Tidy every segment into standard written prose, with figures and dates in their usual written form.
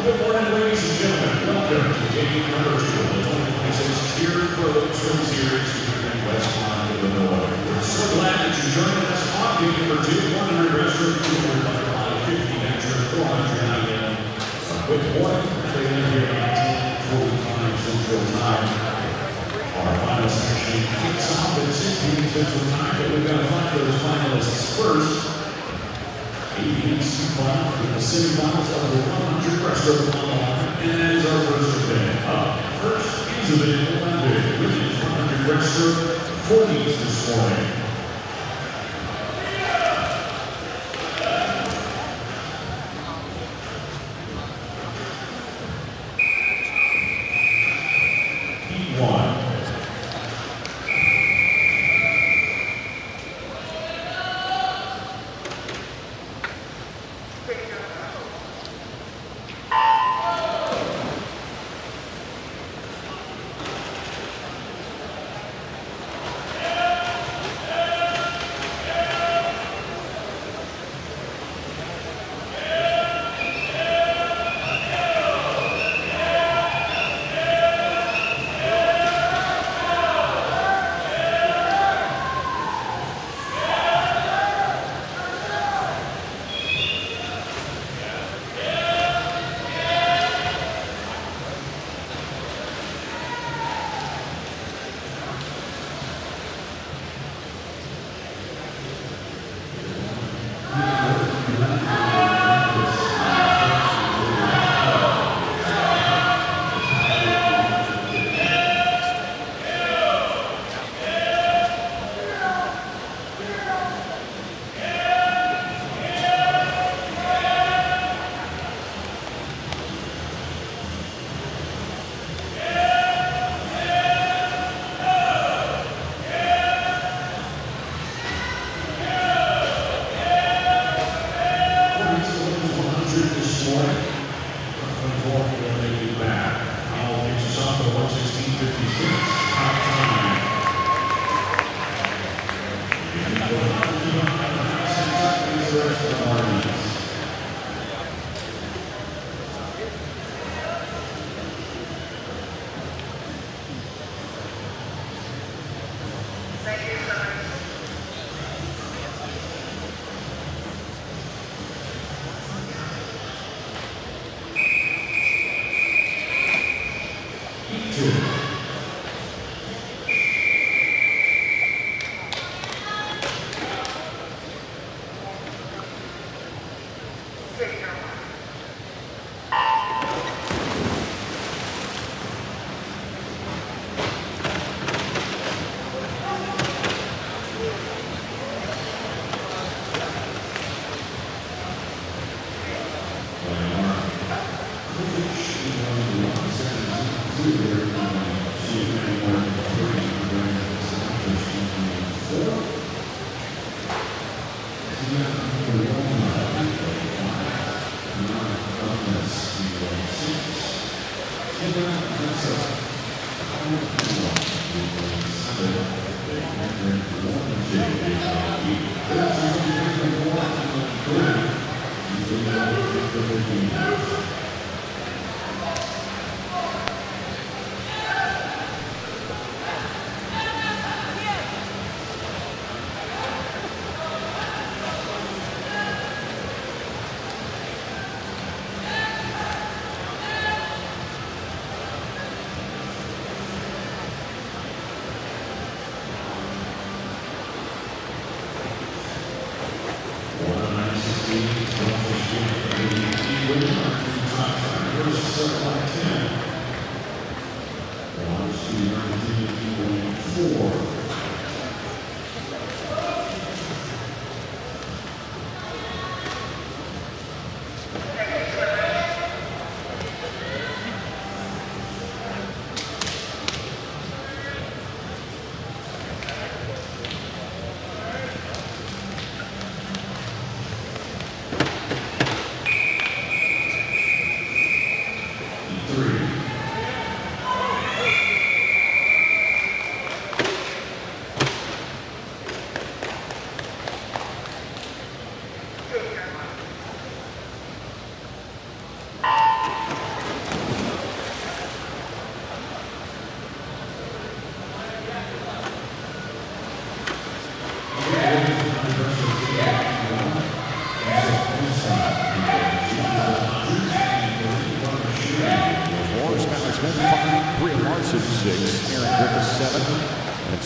Good morning, ladies and gentlemen. Welcome to game number 2 of the 2026 TYR Prelims Series here in Westmont, Illinois. We're so glad that you're joining us on game number 2, 100 breaststroke, 200 butterfly, 50 backstroke, 400 IM. Good morning. They live here at 10:45 Central Time. Our final section kicks off at 6 p.m. Central Time, but we've got to find those finalists first. Final in the semifinals of the 100 breaststroke on the line, and that is our first event. Up first is event 11, women's 100 breaststroke, 40s this morning. Heat 1.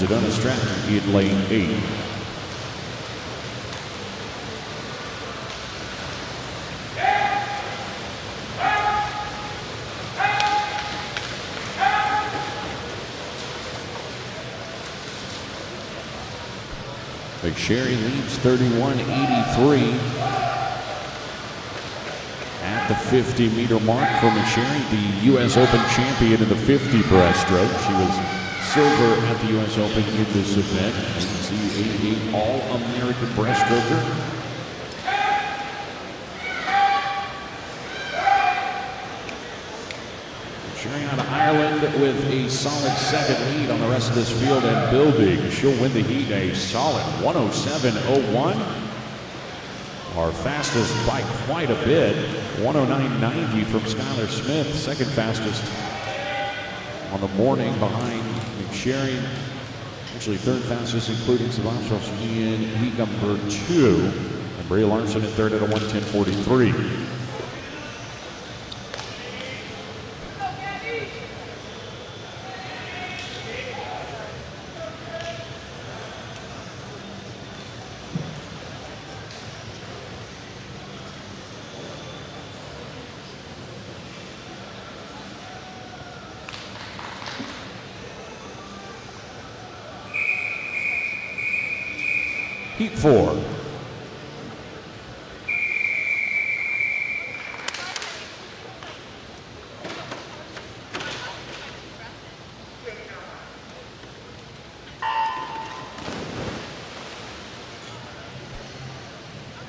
Sedona Stratton in lane 8. McSherry leads 31-83 at the 50-meter mark for McSherry, the U.S. Open champion in the 50 breaststroke. She was silver at the U.S. Open in this event. NCAA All-American breaststroker. McSherry out of Ireland with a solid second lead on the rest of this field and building. She'll win the heat a solid 107.01. Our fastest by quite a bit, 109.90 from Skylar Smith, second fastest on the morning behind McSherry. Actually third fastest, including Semifinalists in heat number 2. And Bray Larson in third at a 110.43. Heat 4.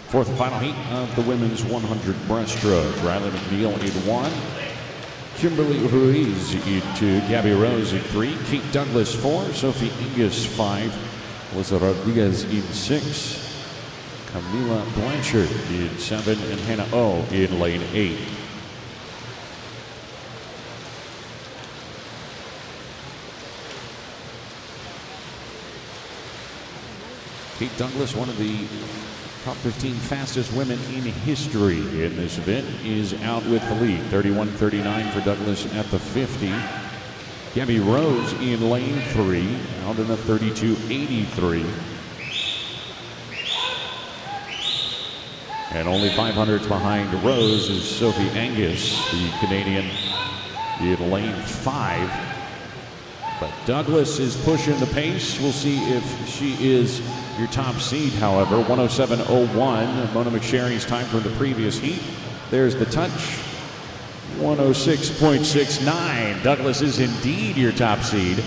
Fourth and final heat of the women's 100 breaststroke. Riley McNeil in 1. Kimberly Ruiz in 2. Gabby Rose in 3. Kate Douglas 4. Sophie Ingus 5. Melissa Rodriguez in 6, Camila Blanchard in 7, and Hannah O in lane 8. Kate Douglas, one of the top 15 fastest women in history in this event, is out with the lead. 31.39 for Douglas at the 50. Gabby Rose in lane 3, out in a 32.83. And only 500s behind Rose is Sophie Angus, the Canadian, in lane 5. But Douglas is pushing the pace. We'll see if she is your top seed, however. 107.01, Mona McSherry's time from the previous heat. There's the touch. 106.69. Douglas is indeed your top seed.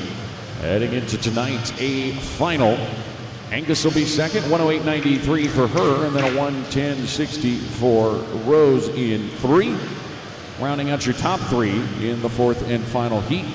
Heading into tonight's A final. Angus will be second, 108.93 for her, and then a 110.60 for Rose in 3. Rounding out your top 3 in the fourth and final heat.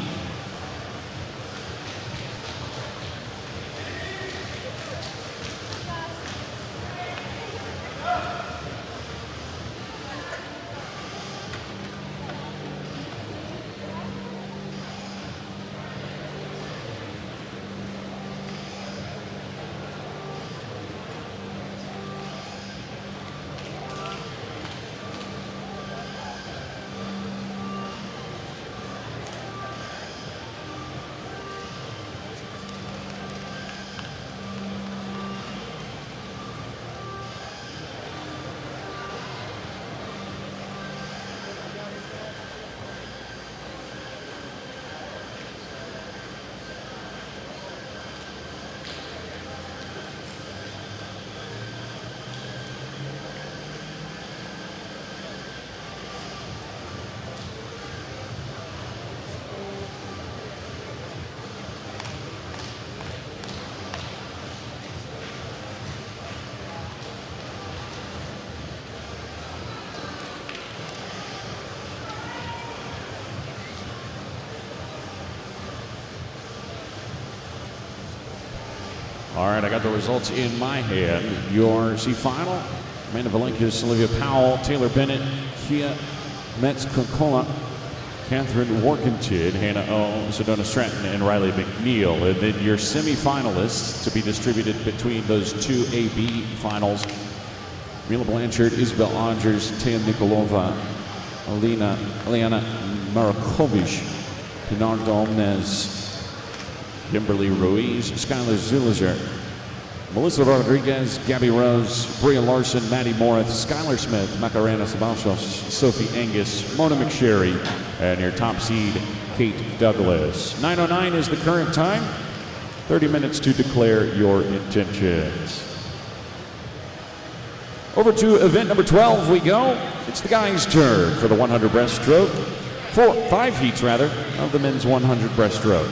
All right, I got the results in my hand. Your C final, Amanda Valenkus, Olivia Powell, Taylor Bennett, Kia Metz-Kokola, Catherine Workington, Hannah O, Sedona Stratton, and Riley McNeil. And then your semifinalists to be distributed between those two AB finals. Mila Blanchard, Isabel Andres, Tia Nikolova, Eliana Marakovic, Pinar Domnez, Kimberly Ruiz, Skylar Zulazer, Melissa Rodriguez, Gabby Rose, Bria Larson, Maddie Morris, Skylar Smith, Macarena Sabachos, Sophie Angus, Mona McSherry, and your top seed, Kate Douglas. 9:09 is the current time. 30 minutes to declare your intentions. Over to event number 12 we go. It's the guys' turn for the 100 breaststroke. 5 heats rather of the men's 100 breaststroke.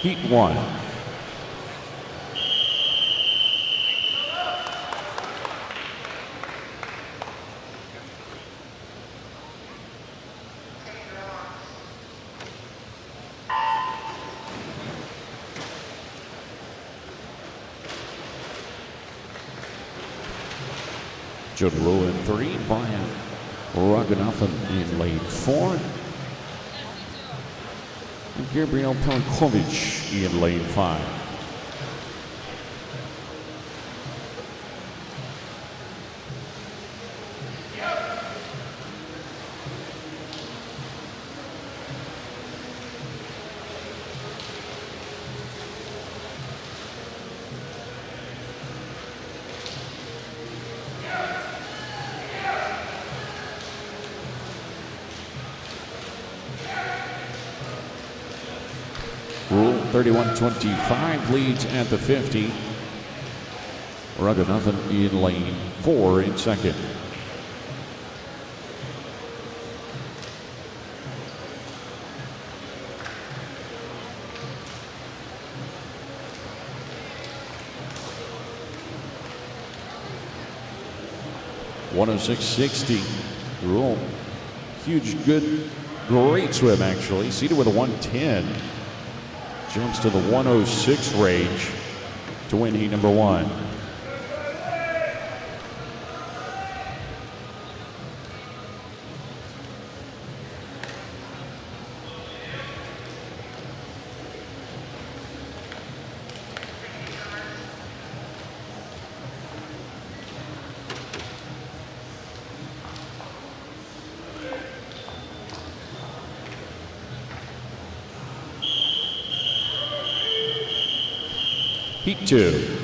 Heat 1. Judd Rowe in 3, Brian Raghunathan in lane 4. Gabriel Pelankovic in lane 5. Rule 31.25 leads at the 50. Raghunathan in lane 4 in second. (106.60). Rule, huge, good, great swim actually. Seated with a 110. Jumps to the 106 range to win heat number 1. Heat 2.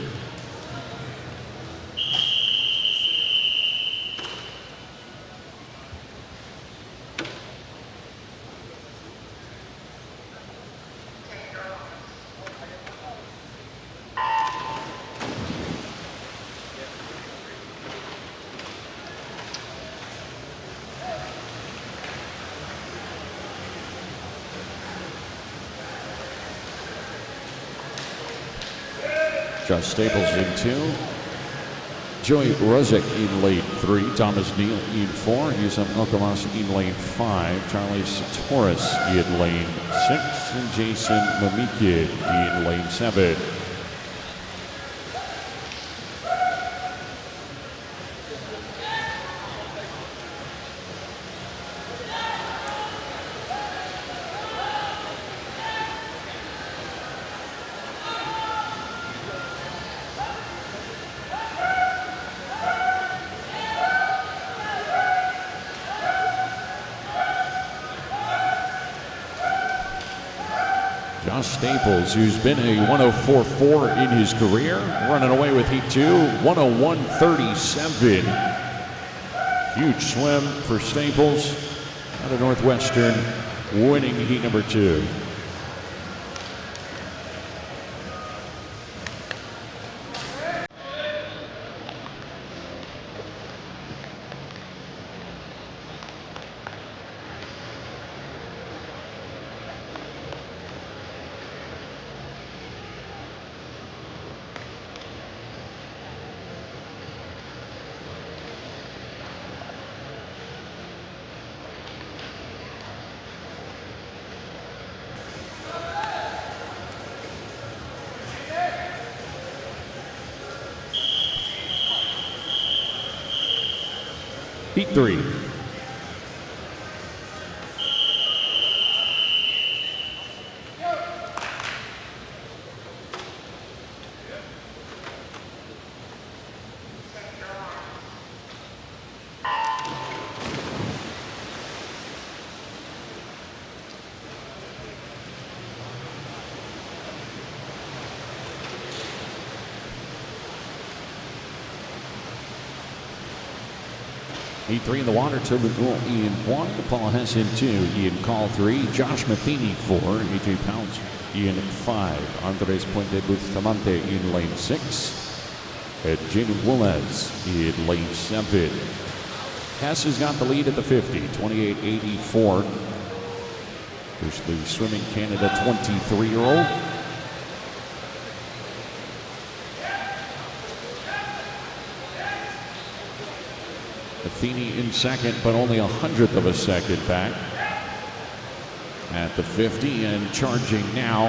Josh Staples in 2. Joey Rozek in lane 3. Thomas Neal in 4. Yusam Okamas in lane 5. Charlie Satoris in lane 6. And Jason Mamikid in lane 7. Josh Staples, who's been a 104.4 in his career, running away with heat 2, 101.37. Huge swim for Staples out of Northwestern, winning heat number 2. Heat 3. Heat 3 in the water, Tobin Rule, Ian 1, Paul Hesson 2, Ian Call 3, Josh Matheny 4, AJ Pounce, Ian 5, Andres Puente Bustamante in lane 6, and Jaden Willez in lane 7. Hess has got the lead at the 50, 28.84. There's the Swimming Canada 23-year-old. Matheny in second, but only 100th of a second back at the 50 and charging now.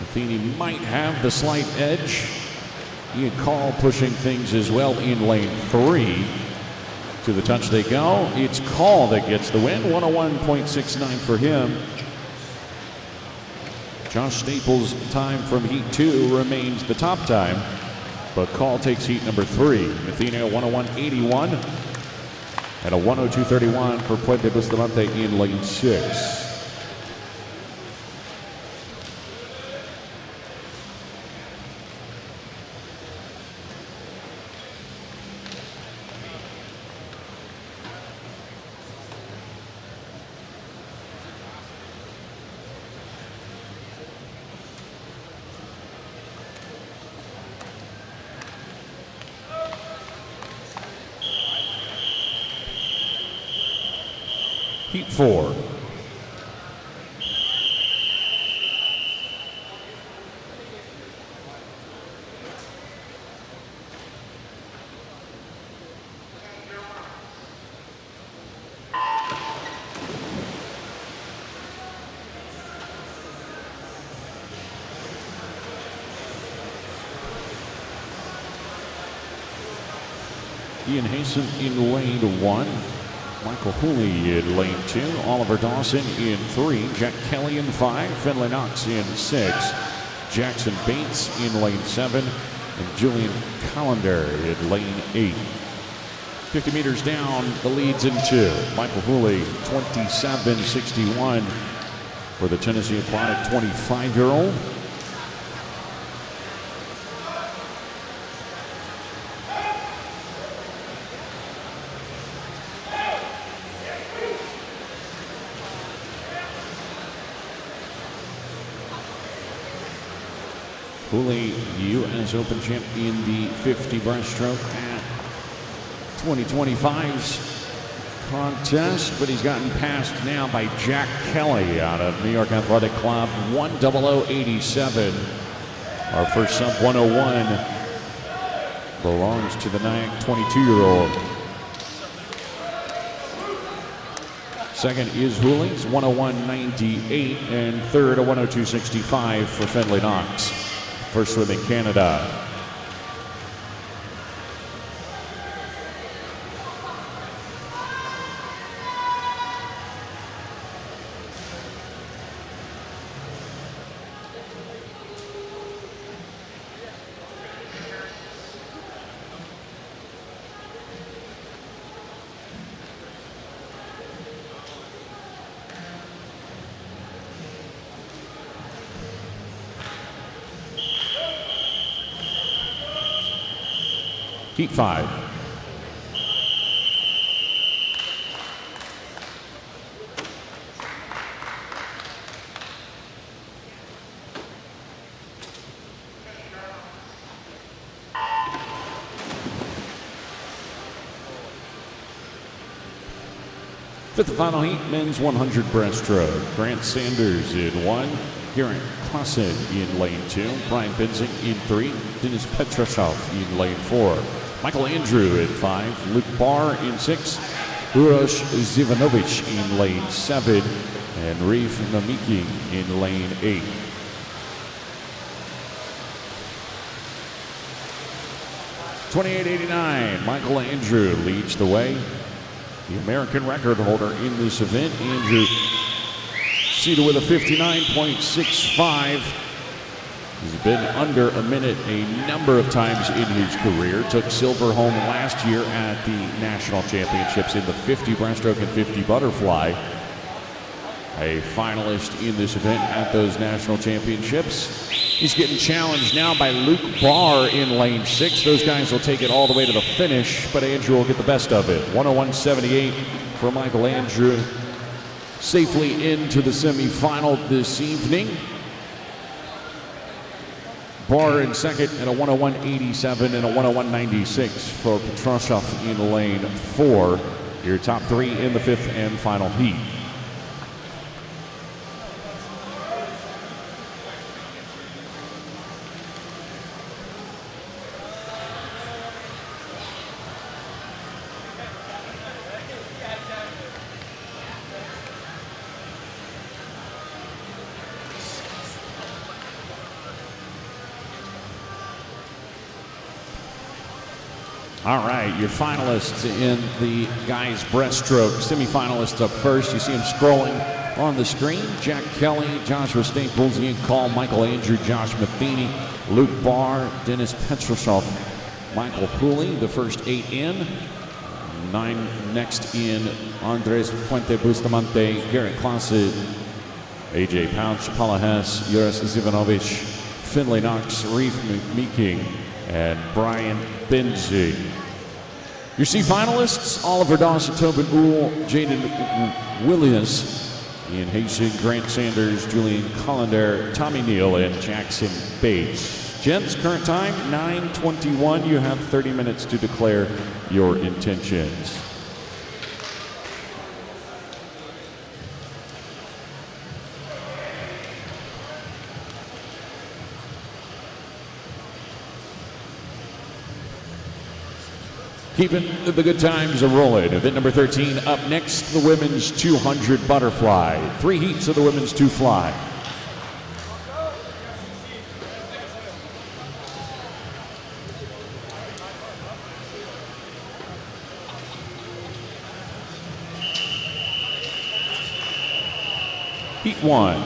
Matheny might have the slight edge. Ian Call pushing things as well in lane 3. To the touch they go. It's Call that gets the win, 101.69 for him. Josh Staples' time from Heat 2 remains the top time, but Call takes heat number 3. Matheny 101.81 and a 102.31 for Puente Bustamante in lane 6. Heat 4. Ian Hasten in lane 1. Michael Hooley in lane 2, Oliver Dawson in 3, Jack Kelly in 5, Finley Knox in 6, Jackson Bates in lane 7, and Julian Collender in lane 8. 50 meters down, the lead's in 2. Michael Hooley, 27.61 for the Tennessee Aquatic 25-year-old. Hooley, U.S. Open champ in the 50 breaststroke at 2025's contest, but he's gotten passed now by Jack Kelly out of New York Athletic Club, 100.87. Our first sub 101 belongs to the Nyack 22-year-old. Second is Hooley's 101.98, and third a 102.65 for Finley Knox for Swimming Canada. Heat 5. Fifth and final heat, men's 100 breaststroke. Grant Sanders in 1, Garrett Clausen in lane 2, Brian Benzing in 3, Denis Petrashov in lane 4, Michael Andrew in 5, Luke Barr in 6, Uroš Zivanovic in lane 7, and Reef Namiki in lane 8. 28.89. Michael Andrew leads the way. The American record holder in this event. Andrew seated with a 59.65. He's been under a minute a number of times in his career. Took silver home last year at the national championships in the 50 breaststroke and 50 butterfly. A finalist in this event at those national championships. He's getting challenged now by Luke Barr in lane 6. Those guys will take it all the way to the finish, but Andrew will get the best of it. 101.78 for Michael Andrew. Safely into the semifinal this evening. Barr in second at a 101.87 and a 101.96 for Petrosov in lane 4. Your top 3 in the 5th and final heat. All right, your finalists in the guys breaststroke. Semifinalists up first. You see them scrolling on the screen. Jack Kelly, Joshua Staples, Ian Call, Michael Andrew, Josh Matheny, Luke Barr, Dennis Petrosov, Michael Pooley, the first 8 in. 9 next in, Andres Puente Bustamante, Garrett Clausen, AJ Pouch, Paula Hess, Joris Zivanovic, Finley Knox, Reef Meeking, and Brian Benzie. Your C finalists: Oliver Dawson, Tobin Uhl, Jaden Williams, Ian Haston, Grant Sanders, Julian Collender, Tommy Neal, and Jackson Bates. Gents, current time 9:21. You have 30 minutes to declare your intentions. Keeping the good times a-rolling. Event number 13 up next, the women's 200 butterfly. 3 heats of the women's 2 fly. Heat 1.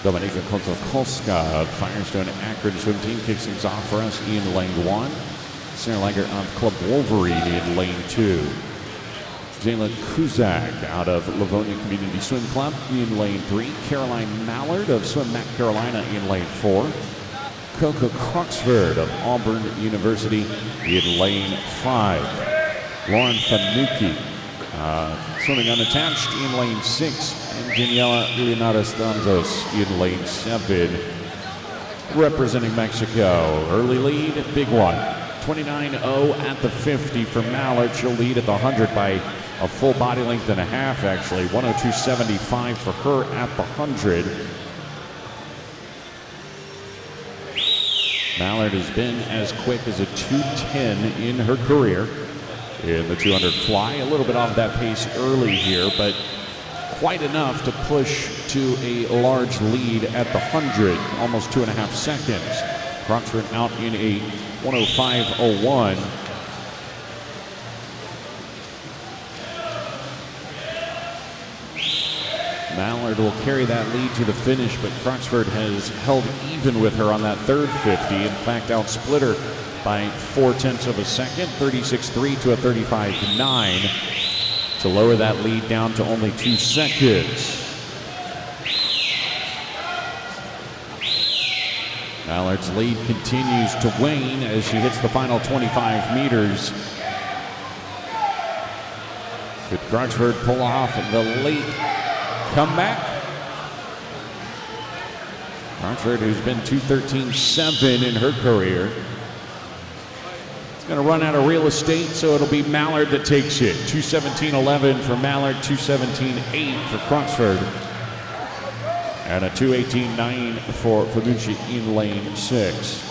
Dominika Kozłowska of Firestone Akron Swim Team kicks things off for us in lane 1. Sarah Lager of Club Wolverine in lane 2. Jayla Kuzak out of Livonia Community Swim Club in lane 3. Caroline Mallard of Swim Mac Carolina in lane 4. Coco Croxford of Auburn University in lane 5. Lauren Fanucci swimming unattached in lane 6. And Daniela Leonardo Stanzos in lane 7. Representing Mexico. Early lead, big one. 29.0 at the 50 for Mallard. She'll lead at the 100 by a full body length and a half, actually. 102.75 for her at the 100. Mallard has been as quick as a 2:10 in her career in the 200 fly. A little bit off that pace early here, but quite enough to push to a large lead at the 100, almost 2.5 seconds. Croxford out in a 105.01. Mallard will carry that lead to the finish, but Croxford has held even with her on that third 50. In fact, outsplit her by 0.4 of a second, 36.3 to a 35.9, to lower that lead down to only 2 seconds. Mallard's lead continues to wane as she hits the final 25 meters. Could Croxford pull off the late comeback? Crawford, who's been 213.7 in her career. It's going to run out of real estate, so it'll be Mallard that takes it. 217.11 for Mallard, 217.8 for Crawford, and a 218.9 for Fanucci in lane 6.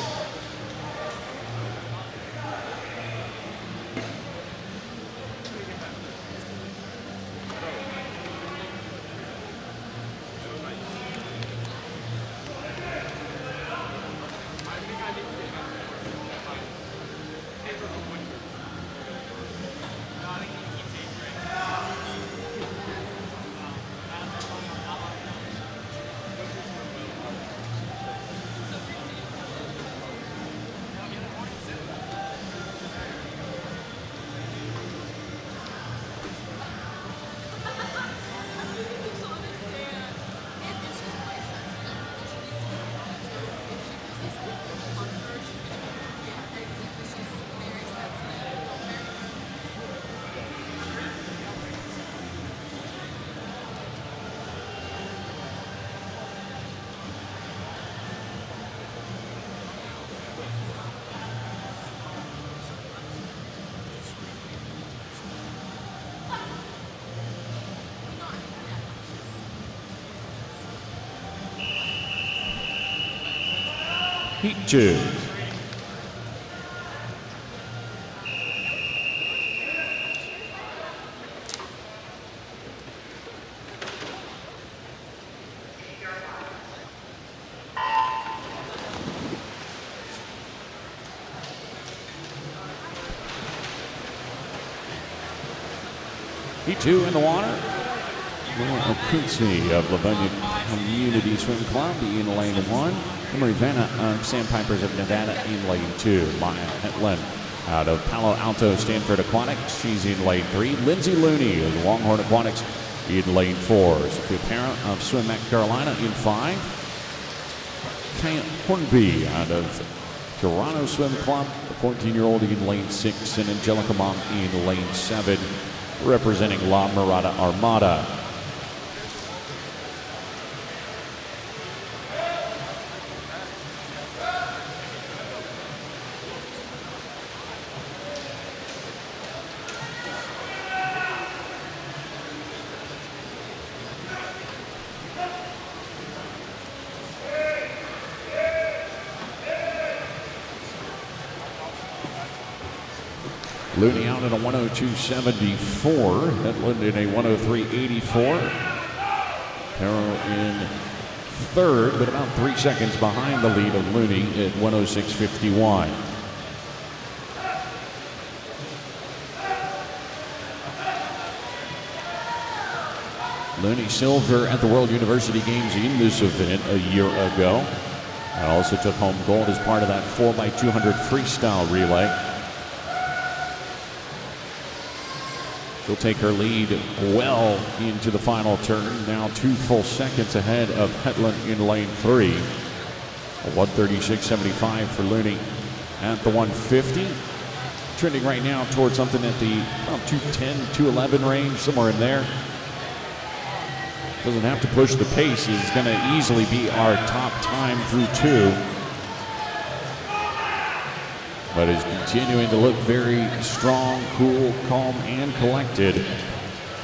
Heat 2. Heat 2 in the water. Laura Quincy of Livonia Community Swim Club in lane 1. Emery Vanna of Sandpipers of Nevada in lane 2. Maya Hetland out of Palo Alto Stanford Aquatics. She's in lane 3. Lindsay Looney of Longhorn Aquatics in lane 4. Sophia Parra of Swim Mac Carolina in 5. Kaya Hornby out of Toronto Swim Club, the 14-year-old in lane 6. And Angelica Mom in lane 7, representing La Mirada Armada. Looney out at a 102.74. Hetland in a 103.84. Carroll in third, but about 3 seconds behind the lead of Looney at 106.51. Looney silver at the World University Games in this event a year ago. And also took home gold as part of that 4x200 freestyle relay. She'll take her lead well into the final turn. Now 2 full seconds ahead of Hetland in lane 3. A 136.75 for Looney at the 150. Trending right now towards something at the about 210, 211 range, somewhere in there. Doesn't have to push the pace. Is going to easily be our top time through 2. But is continuing to look very strong, cool, calm, and collected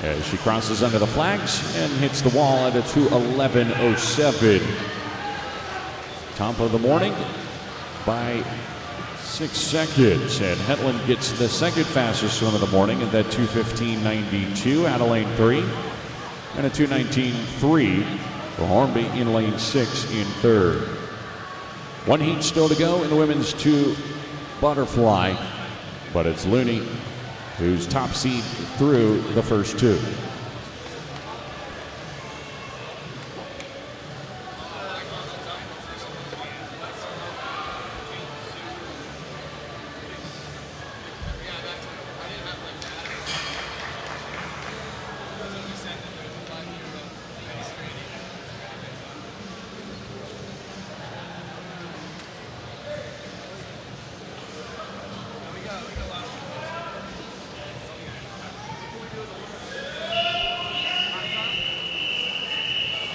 as she crosses under the flags and hits the wall at a 2:11.07. Top of the morning by 6 seconds, and Hetland gets the second fastest swim of the morning at that 2:15.92 out of lane 3, and a 2:19.3 for Hornby in lane 6 in third. One heat still to go in the women's 2 butterfly, but it's Looney who's top seed through the first 2.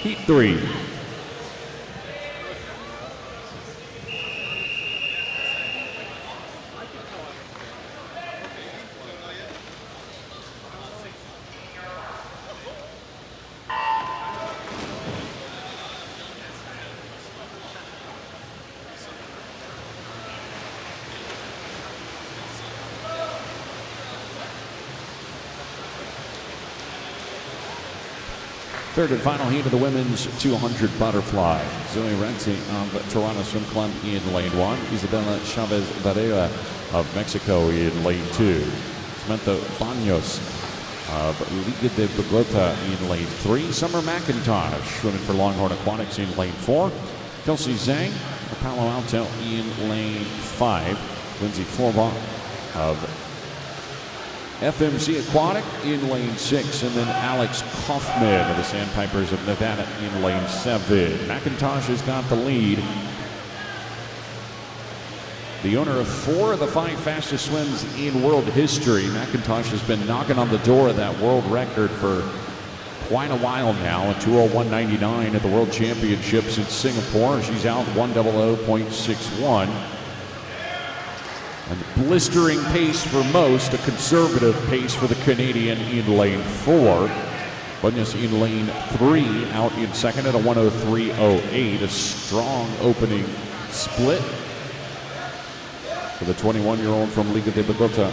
Heat 3. Third and final heat of the women's 200 butterfly. Zoe Renzi of Toronto Swim Club in lane 1. Isabella Chavez Varela of Mexico in lane 2. Samantha Baños of Liga de Bogota in lane 3. Summer McIntosh swimming for Longhorn Aquatics in lane 4. Kelsey Zhang of Palo Alto in lane 5. Lindsay Forbaugh of FMC Aquatic in lane 6, and then Alex Kaufman of the Sandpipers of Nevada in lane 7. McIntosh has got the lead. The owner of 4 of the 5 fastest swims in world history, McIntosh has been knocking on the door of that world record for quite a while now. A 2:01.99 at the World Championships in Singapore. She's out 1:00.61. A blistering pace for most, a conservative pace for the Canadian in lane 4. Baños in lane 3, out in second at a 1:03.08. A strong opening split for the 21-year-old from Liga de Bogota.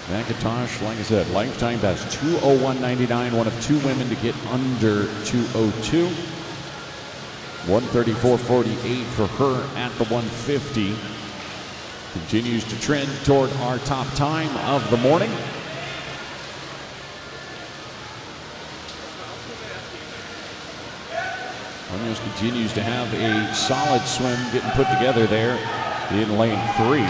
McIntosh, like I said, lifetime best 2:01.99, one of 2 women to get under 2:02. 1:34.48 for her at the 150. Continues to trend toward our top time of the morning. Baños continues to have a solid swim getting put together there in lane 3.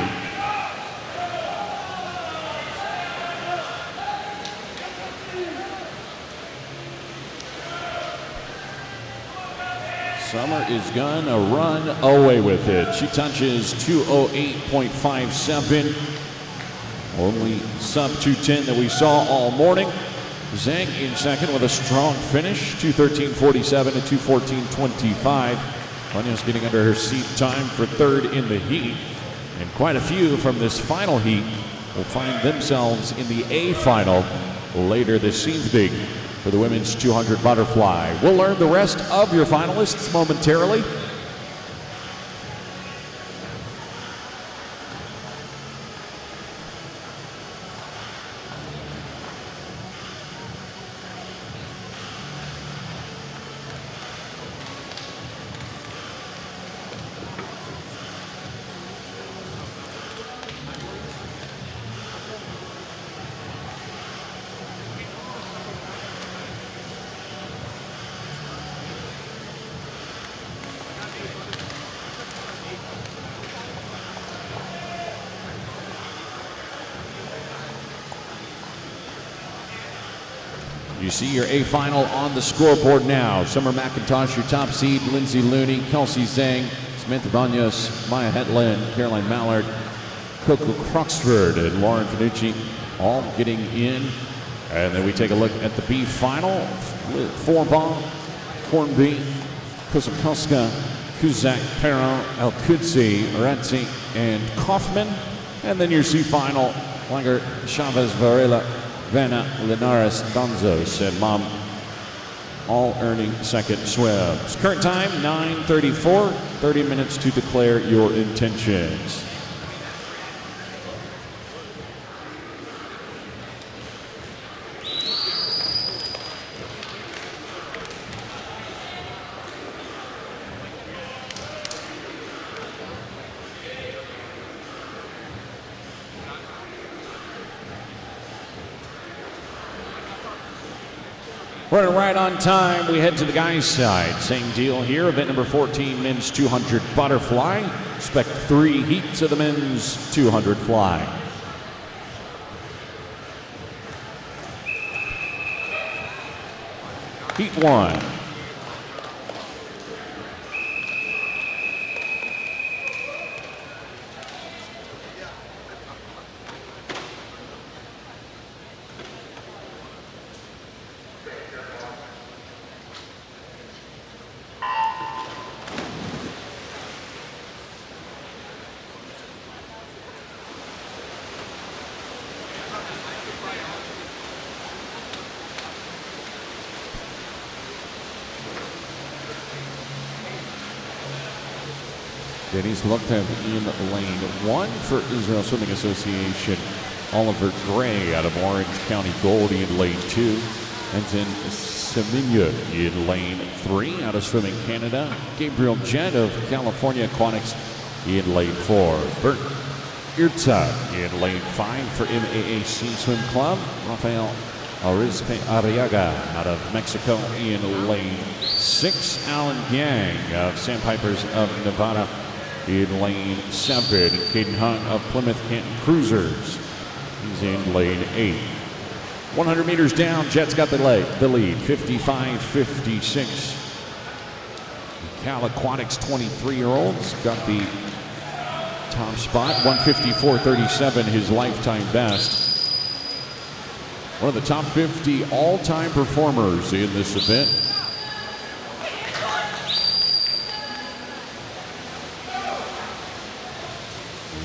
Summer is gonna run away with it. She touches 2:08.57. Only sub 2:10 that we saw all morning. Zhang in second with a strong finish, 2:13.47 and 2:14.25. Baños getting under her seat time for third in the heat. And quite a few from this final heat will find themselves in the A final later this evening for the women's 200 butterfly. We'll learn the rest of your finalists momentarily. You see your A final on the scoreboard now. Summer McIntosh, your top seed. Lindsay Looney, Kelsey Zhang, Samantha Baños, Maya Hetland, Caroline Mallard, Coco Cruxford, and Lauren Finucci all getting in. And then we take a look at the B final. Forbaugh, Hornby, Kozakowska, Kuzak, Perron, El-Kudsi, Renzi, and Kaufman. And then your C final, Langer, Chavez Varela, Vanna, Linares, Donzos, and Mom, all earning second swims. Current time, 9:34, 30 minutes to declare your intentions. Running right on time, we head to the guys' side. Same deal here, event number 14, men's 200 butterfly. Expect 3 heats of the men's 200 fly. Heat 1. Denise Loktev in lane 1 for Israel Swimming Association. Oliver Gray out of Orange County Gold in lane 2. And then Seminya in lane 3 out of Swimming Canada. Gabriel Jett of California Aquatics in lane 4. Bert Irta in lane 5 for MAAC Swim Club. Rafael Arizpe Arriaga out of Mexico in lane 6. Alan Yang of Sandpipers of Nevada in lane 7. Caden Hung of Plymouth Canton Cruisers. He's in lane 8. 100 meters down, Jett's got the lead, 55-56. Cal Aquatics 23-year-olds got the top spot, 154.37, his lifetime best. One of the top 50 all-time performers in this event.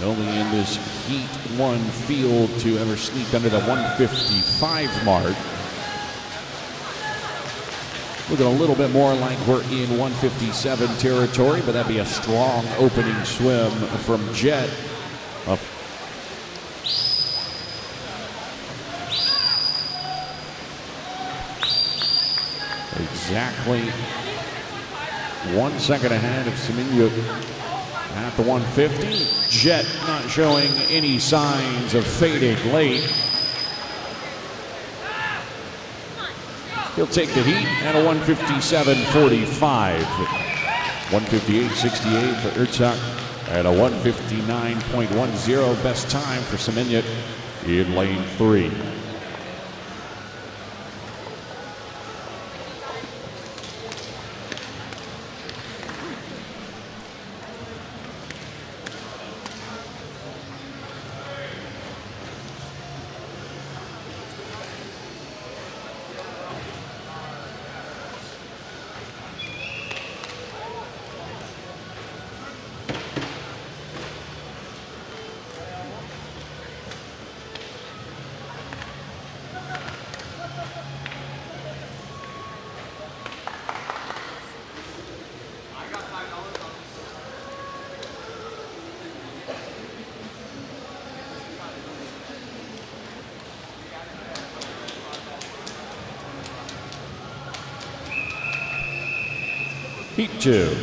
Only in this Heat 1 field to ever sneak under the 155 mark. Looking a little bit more like we're in 157 territory, but that'd be a strong opening swim from Jett. Exactly 1 second ahead of Seminya at the 150. Jett not showing any signs of fading late. He'll take the heat at a 157.45. 158.68 for Ertzak at a 159.10 best time for Seminya in lane 3. Heat 2.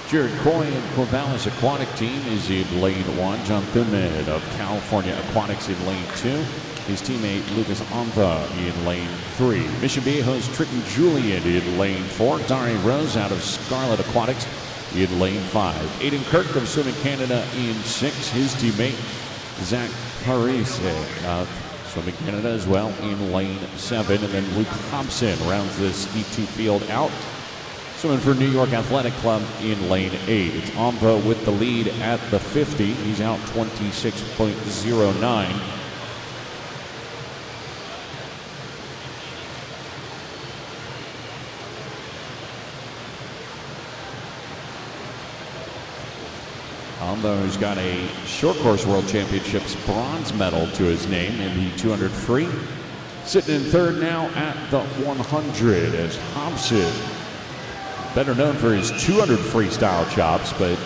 Jared Coy and Corvallis Aquatic Team is in lane 1. John Thunman of California Aquatics in lane 2. His teammate Lucas Amva in lane 3. Mission Viejo's Triton Julian in lane 4. Dari Rose out of Scarlet Aquatics in lane 5. Aiden Kirk of Swimming Canada in 6. His teammate Zach Parise of Swimming Canada as well in lane 7. And then Luke Hobson rounds this Heat 2 field out. Swimming for New York Athletic Club in lane 8. It's Amva with the lead at the 50. He's out 26.09. Amva, who's got a short course world championships bronze medal to his name in the 200 free. Sitting in third now at the 100 as Hobson, better known for his 200 freestyle chops, but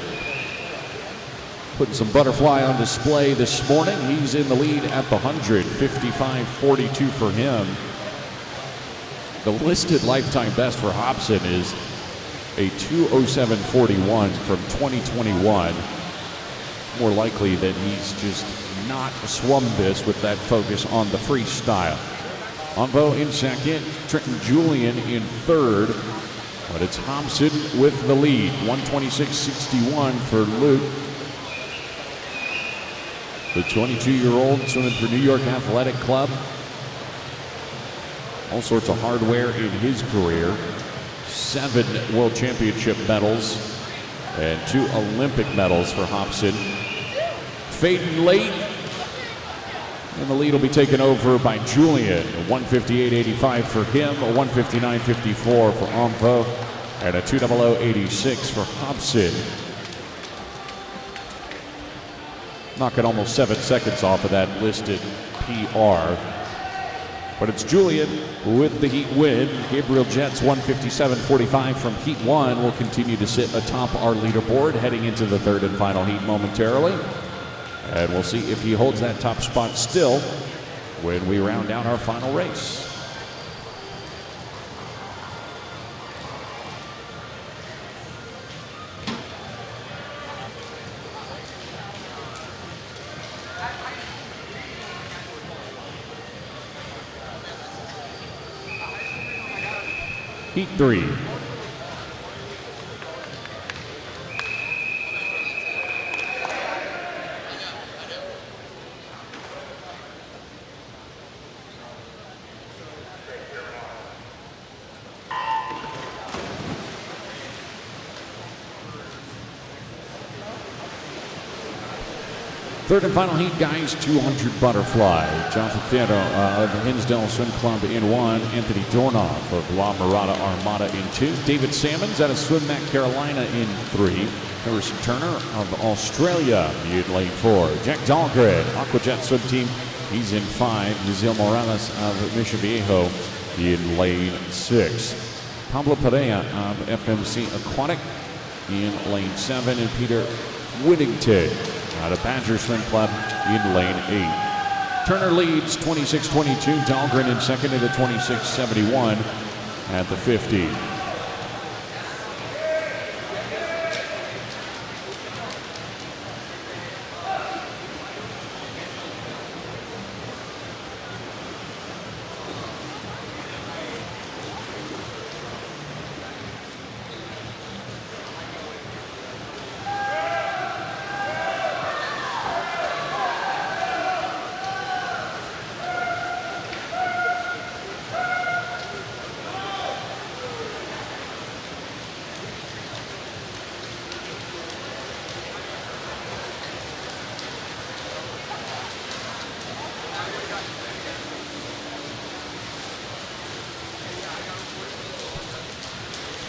putting some butterfly on display this morning. He's in the lead at the 100, 55.42 for him. The listed lifetime best for Hobson is a 2:07.41 from 2021. More likely that he's just not swum this with that focus on the freestyle. Amvo in second, Trenton Julian in third, but it's Hobson with the lead, 126.61 for Luke. The 22-year-old swimming for New York Athletic Club. All sorts of hardware in his career. 7 World Championship medals and 2 Olympic medals for Hobson. Fading late, and the lead will be taken over by Julian. 158.85 for him, a 159.54 for Amvo, and a 200.86 for Hobson. knocking almost 7 seconds off of that listed PR. But it's Julian with the heat win. Gabriel Jets 157.45 from heat 1 will continue to sit atop our leaderboard heading into the third and final heat momentarily. And we'll see if he holds that top spot still when we round out our final race. Heat 3. Third and final heat, guys, 200 butterfly. Jonathan Fierro of the Hinsdale Swim Club in 1. Anthony Dornoff of La Mirada Armada in 2. David Salmons out of Swim Mac Carolina in 3. Harrison Turner of Australia in lane 4. Jack Dahlgren, Aquajet Swim Team, he's in 5. Nizil Morales of Mission Viejo in lane 6. Pablo Perea of FMC Aquatic in lane 7. And Peter Whittington out of Badger Swim Club in lane 8. Turner leads 26-22. Dahlgren in second at a 26-71 at the 50.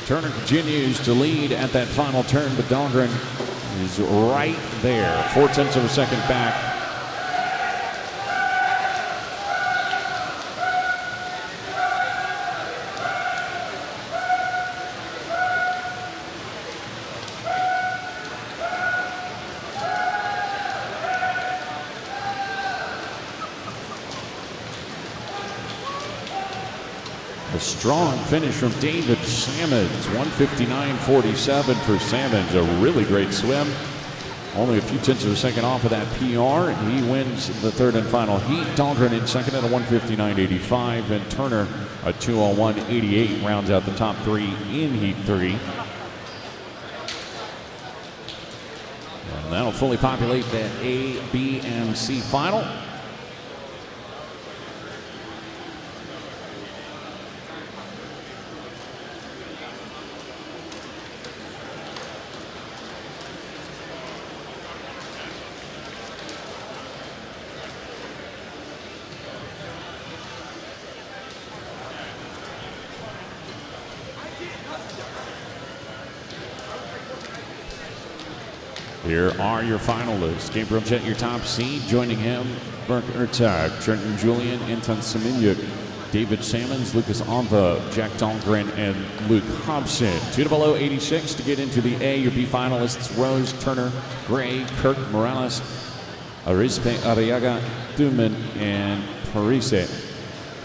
Turner continues to lead at that final turn, but Dahlgren is right there, 0.4 of a second back. A strong finish from David Salmons, 159.47 for Salmons. A really great swim. Only a few tenths of a second off of that PR. He wins the third and final heat. Dahlgren in second at a 159.85, and Turner a 201.88 rounds out the top 3 in heat 3. And that'll fully populate that A, B, and C final. Here are your finalists. Gabriel Jet, your top seed. Joining him, Berk Ertag, Trenton Julian, Anton Semeniuk, David Salmons, Lucas Onva, Jack Dahlgren, and Luke Hobson. 200-86 to get into the A. Your B finalists, Rose, Turner, Gray, Kirk, Morales, Arizpe, Arriaga, Duman, and Parise.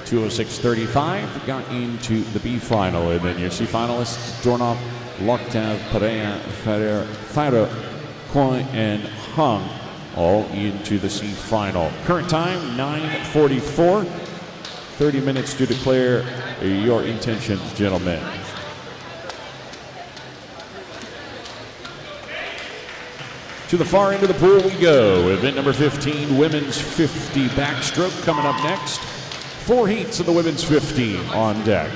206.35 got into the B final. And then your C finalists, Dornoff, Loktav, Perea, Faro, Coy, and Hung, all into the C final. Current time, 9:44. 30 minutes to declare your intentions, gentlemen. To the far end of the pool we go. Event number 15, women's 50 backstroke coming up next. 4 heats of the women's 50 on deck.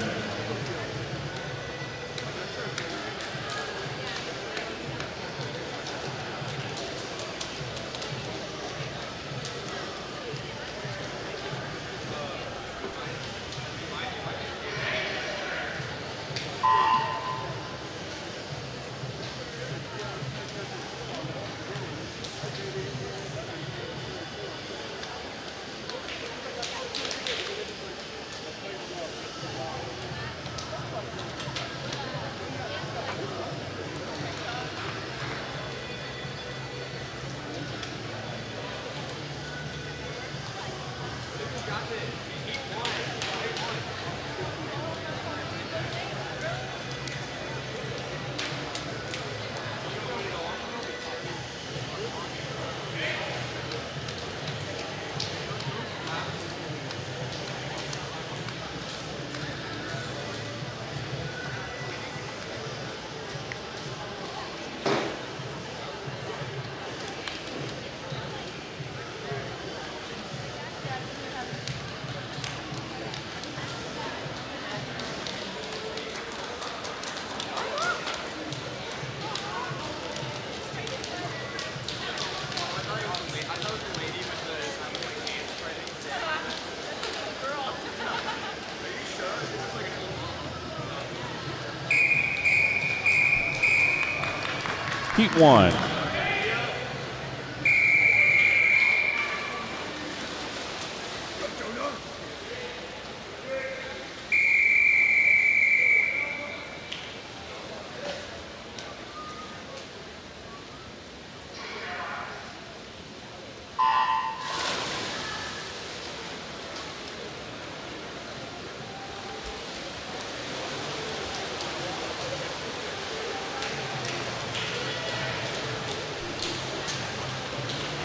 Heat 1.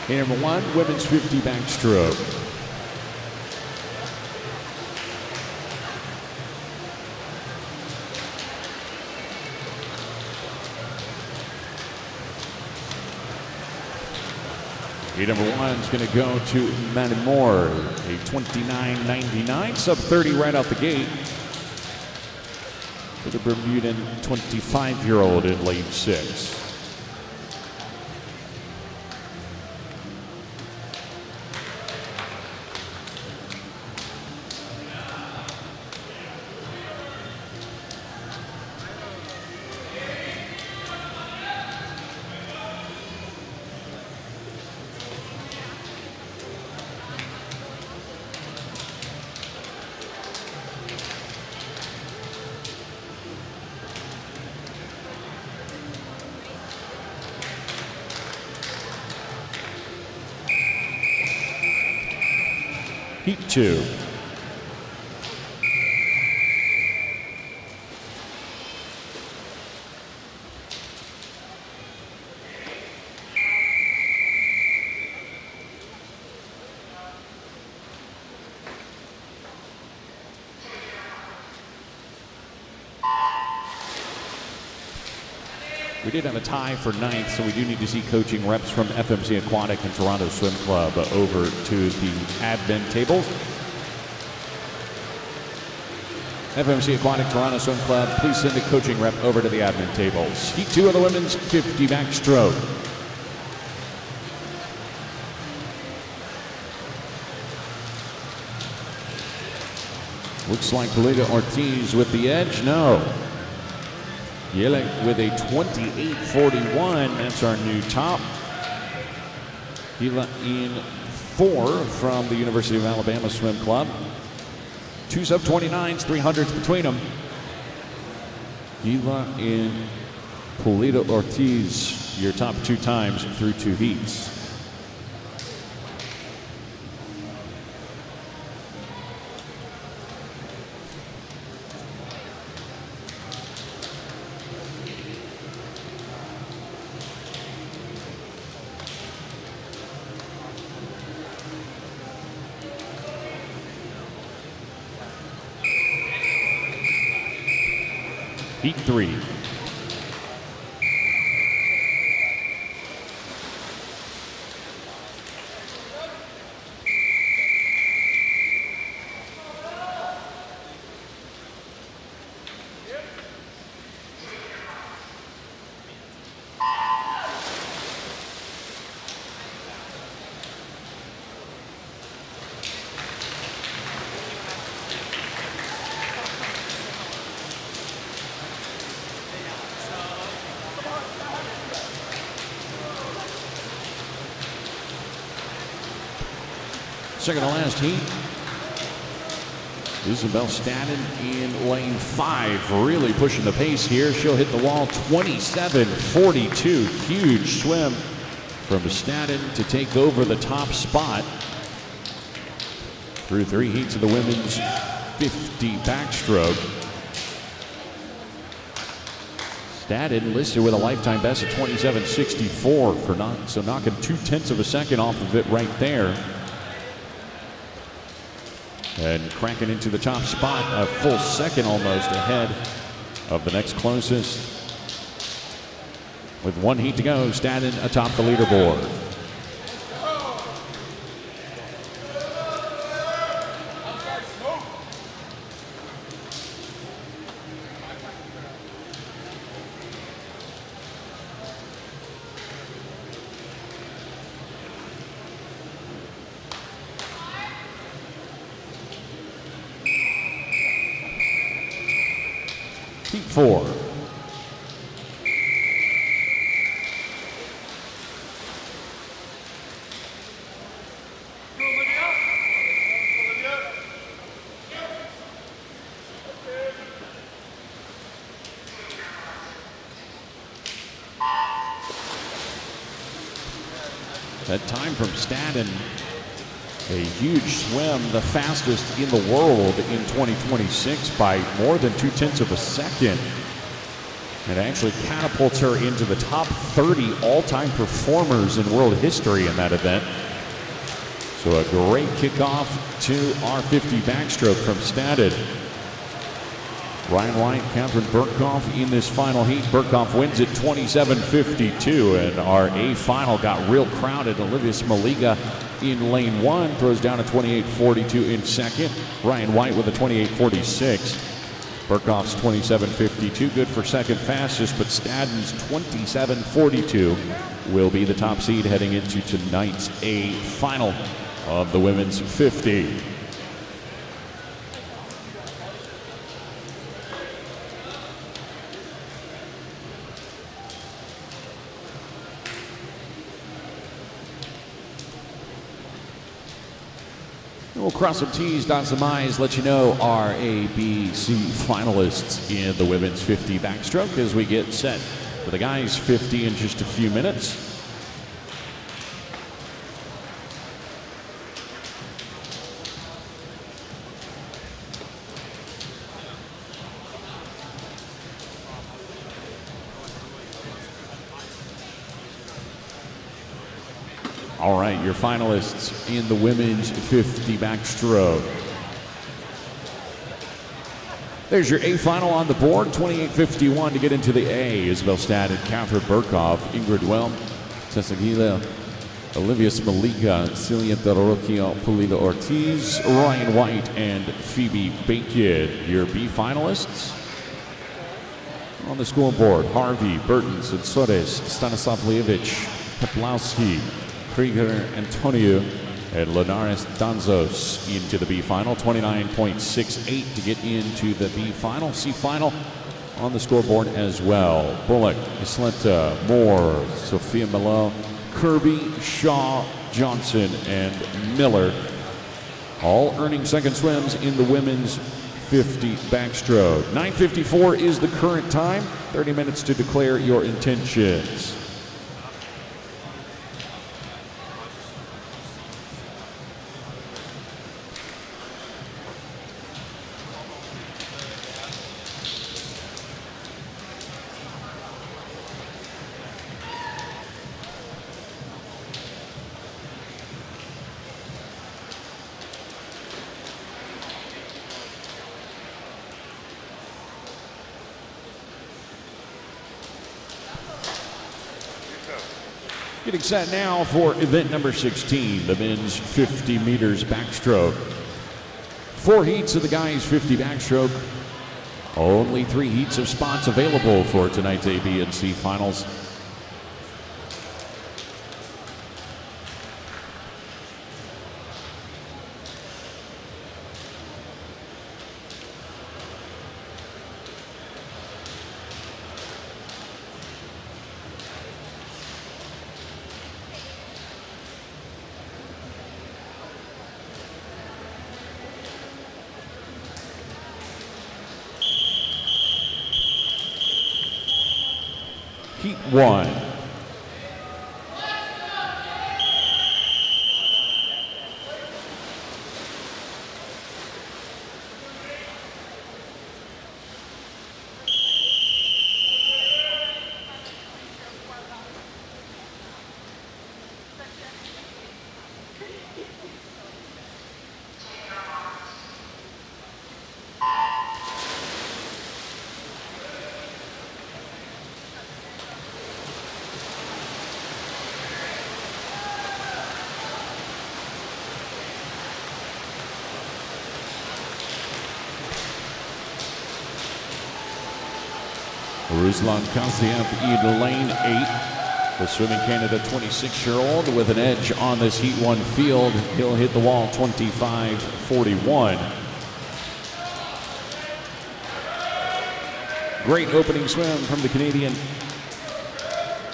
Heat number 1, women's 50 backstroke. Heat number 1 is going to go to Maddie Moore, a 29.99, sub 30 right out the gate. For the Bermudan 25-year-old in lane 6. Heat 2. We did have a tie for ninth, so we do need to see coaching reps from FMC Aquatic and Toronto Swim Club over to the admin tables. FMC Aquatic, Toronto Swim Club, please send a coaching rep over to the admin tables. Heat 2 of the women's 50 backstroke. Looks like Lita Ortiz with the edge. No. Yelling with a 28.41. That's our new top. Gila in 4 from the University of Alabama Swim Club. 2 sub 29s, 300s between them. Gila in Polito Ortiz, your top 2 times through 2 heats. Heat 3. Second to last heat. Isabel Staden in lane 5, really pushing the pace here. She'll hit the wall 27.42. Huge swim from Staden to take over the top spot. through 3 heats of the women's 50 backstroke. Stadden listed with a lifetime best of 27.64 so knocking 0.2 of a second off of it right there. And cracking into the top spot, a full second almost ahead of the next closest. With 1 heat to go, Stadden atop the leaderboard. Heat 4. That time from Stadden, a huge swim, the fastest in the world in 2026 by more than 0.2 of a second. It actually catapults her into the top 30 all-time performers in world history in that event. So a great kickoff to our 50 backstroke from Stadden. Ryan White, Catherine Burkhoff in this final heat. Burkhoff wins it 27.52, and our A final got real crowded. Olivia Smoliga in lane 1 throws down a 28.42 in second. Ryan White with a 28.46. Burkhoff's 27.52, good for second fastest, but Stadden's 27.42 will be the top seed heading into tonight's A final of the women's 50. We'll cross some T's, dot some I's, let you know our A, B, C finalists in the women's 50 backstroke as we get set for the guys' 50 in just a few minutes. All right, your finalists in the women's 50 backstroke. There's your A final on the board, 28.51 to get into the A. Isabel Stadden, Catherine Burkhoff, Ingrid Welm, Tessa Aguila, Olivia Smoliga, Celia Parroquia, Polina Ortiz, Ryan White, and Phoebe Bacon. Your B finalists on the scoreboard: Harvey, Burton, Sensores, Stanislav Leovich, Peplowski, Krieger Antonio, and Linares Danzos into the B final. 29.68 to get into the B final. C final on the scoreboard as well: Bullock, Isleta, Moore, Sophia Malone, Kirby, Shaw, Johnson, and Miller, all earning second swims in the women's 50 backstroke. 9:54 is the current time. 30 minutes to declare your intentions. Getting set now for event number 16, the men's 50 meters backstroke. 4 heats of the guys' 50 backstroke. Only 3 heats of spots available for tonight's A, B, and C finals. Heat 1. Ruslan Kaziev in lane 8. The swimming Canada 26-year-old with an edge on this Heat 1 field. He'll hit the wall 25:41. Great opening swim from the Canadian.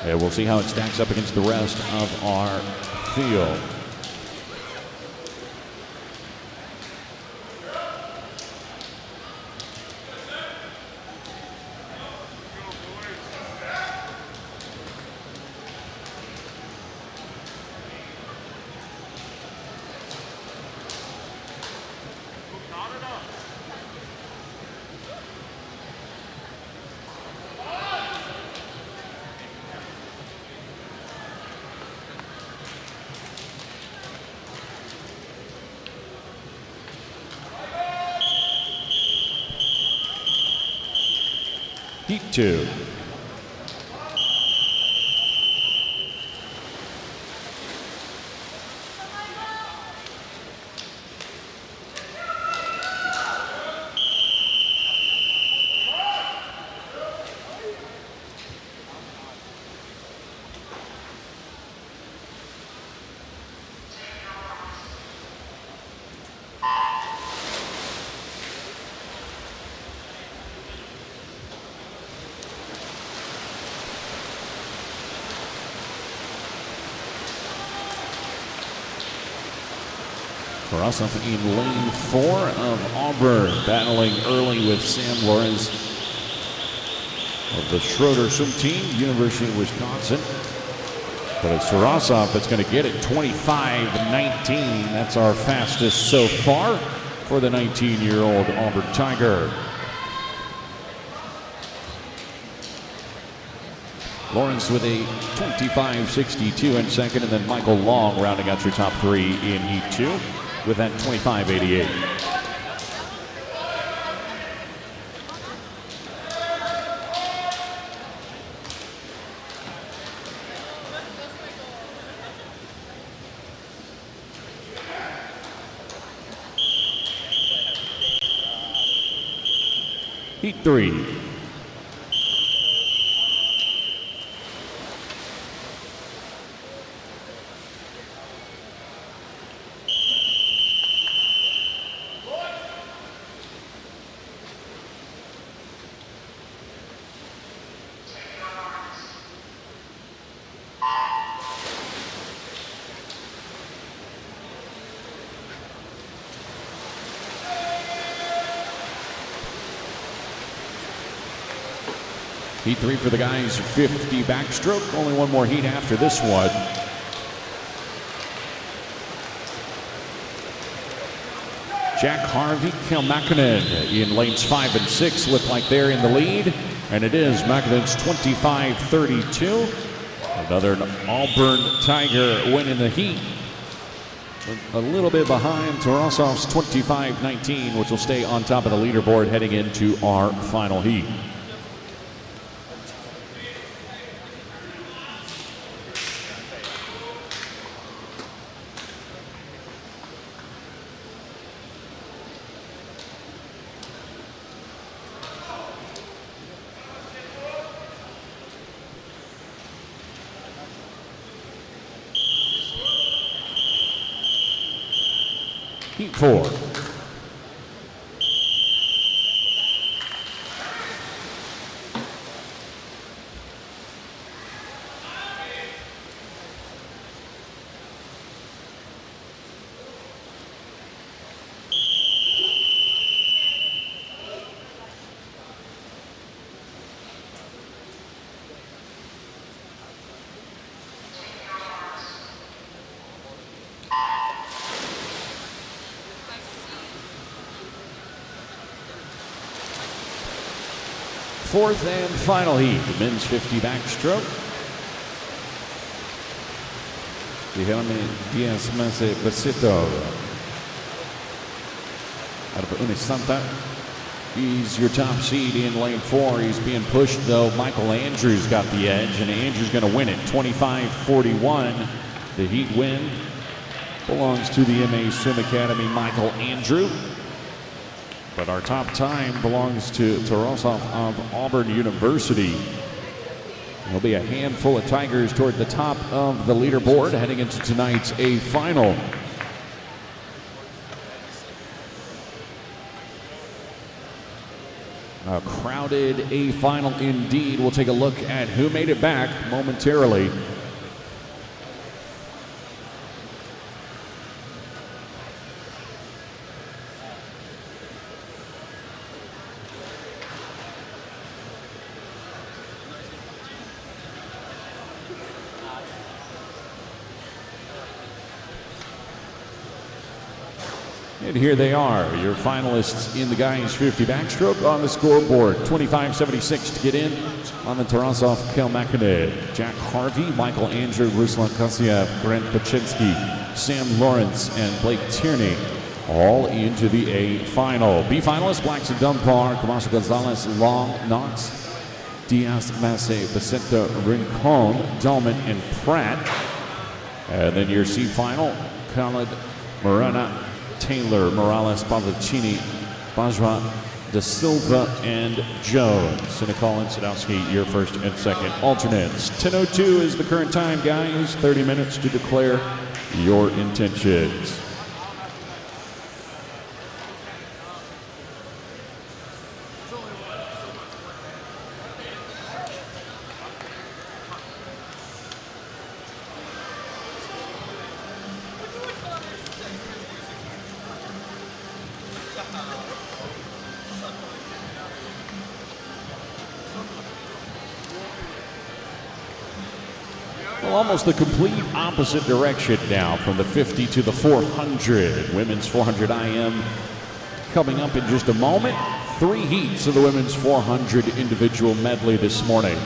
And we'll see how it stacks up against the rest of our field. Heat 2. Karasov in lane 4 of Auburn, battling early with Sam Lawrence of the Schroeder swim team, University of Wisconsin. But it's Tarasov that's going to get it, 25:19. That's our fastest so far for the 19-year-old Auburn Tiger. Lawrence with a 25:62 in second, and then Michael Long rounding out your top 3 in Heat 2 with that 25:88. Heat 3. Heat 3 for the guys, 50 backstroke. Only one more heat after this one. Jack Harvey, Kel Makinen in lanes 5 and 6 look like they're in the lead. And it is Makinen's 25:32. Another Auburn Tiger winning the heat. A little bit behind Tarasov's 25:19, which will stay on top of the leaderboard heading into our final heat. Heat 4. Fourth and final heat, the men's 50 backstroke. Guilherme Diaz Mese Besito out of Unisanta. He's your top seed in lane 4. He's being pushed, though. Michael Andrews got the edge, and Andrews going to win it. 25-41. The heat win belongs to the MA Swim Academy, Michael Andrew. But our top time belongs to Tarasov of Auburn University. There'll be a handful of Tigers toward the top of the leaderboard heading into tonight's A final. A crowded A final indeed. We'll take a look at who made it back momentarily. And here they are, your finalists in the guys 50 backstroke on the scoreboard. 25-76 to get in on the Tarasov Kelmakane. Jack Harvey, Michael Andrew, Ruslan Kasiev, Grant Paczynski, Sam Lawrence, and Blake Tierney all into the A final. B finalists, Blacks and Dunbar, Camacho Gonzalez, Long, Knox, Diaz, Masse, Becenta, Rincon, Dolman, and Pratt. And then your C final, Khaled, Morana, Taylor, Morales, Pavlicini, Bajra, Da Silva, and Jones. Sinicol and Sadowski, your first and second alternates. 10:02 is the current time, guys. 30 minutes to declare your intentions. Well, almost the complete opposite direction now from the 50 to the 400. Women's 400 IM coming up in just a moment. 3 heats of the women's 400 individual medley this morning.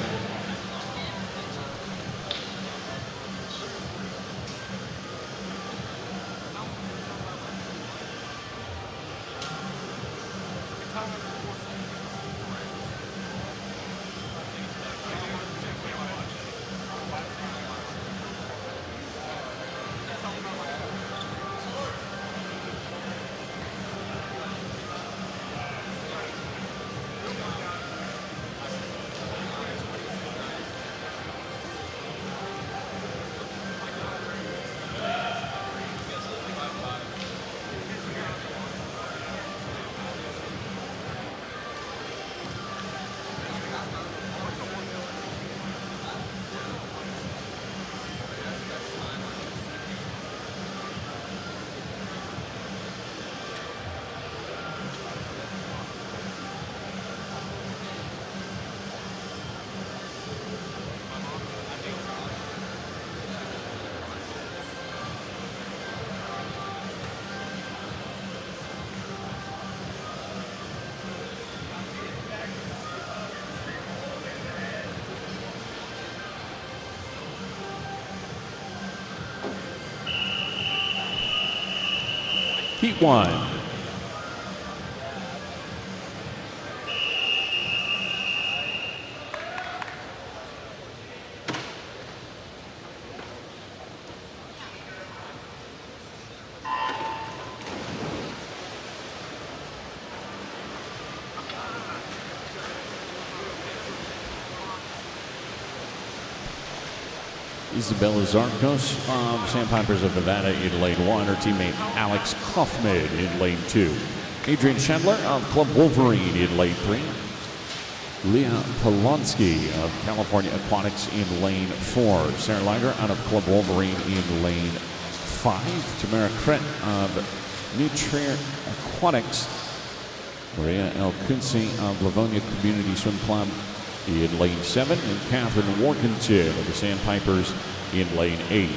Heat 1. Isabella Zarkos of Sandpipers of Nevada in lane 1. Her teammate Alex Kaufman in lane 2. Adrian Chandler of Club Wolverine in lane 3. Leah Polonsky of California Aquatics in lane 4. Sarah Liger out of Club Wolverine in lane 5. Tamara Kret of Nutrient Aquatics. Maria El Kunsi of Livonia Community Swim Club in lane 7, and Catherine Warkentin of the Sandpipers in lane 8.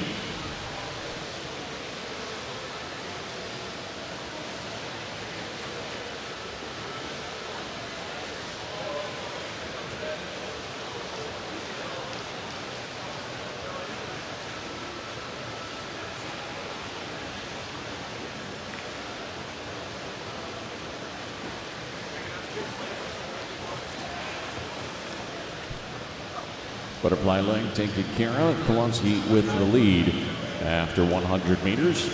Butterfly leg taken care of. Polonsky with the lead after 100 meters.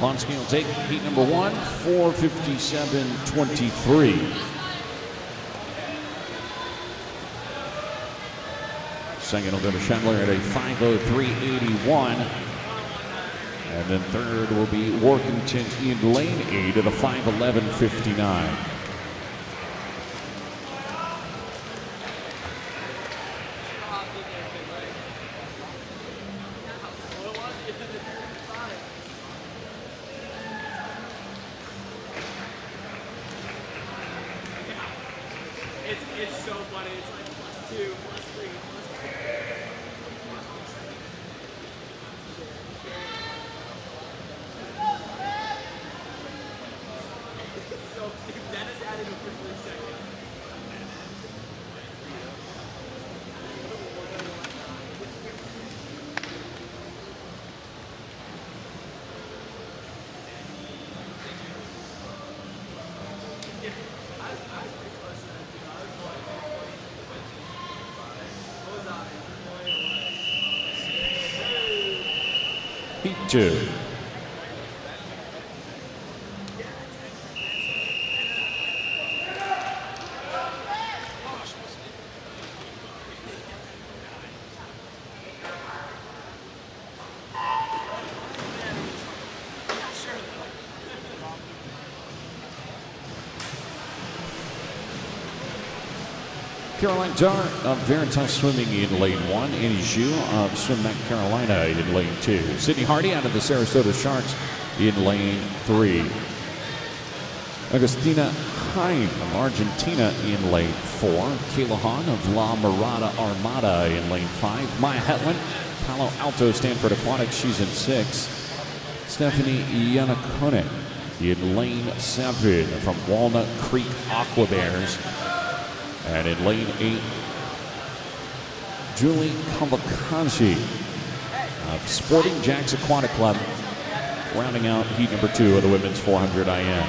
Polonsky will take heat number 1, 4:57.23. Second will go to Schindler at a 5:03.81. And then third will be Workington in lane 8 at a 5:11.59. It's so funny. It's like +2, +3, So Dennis added a for 3 seconds. Heat 2. Caroline Dar of Veritas Swimming in lane 1. Annie Zhu of Swim Back Carolina in lane 2. Sydney Hardy out of the Sarasota Sharks in lane 3. Agustina Hein of Argentina in lane 4. Kayla Hahn of La Mirada Armada in lane 5. Maya Hetland, Palo Alto Stanford Aquatics, she's in 6. Stephanie Yanakone in lane 7 from Walnut Creek Aqua Bears. And in lane 8, Julie Kawakazi of Sporting Jacks Aquatic Club, rounding out heat number 2 of the women's 400 IM.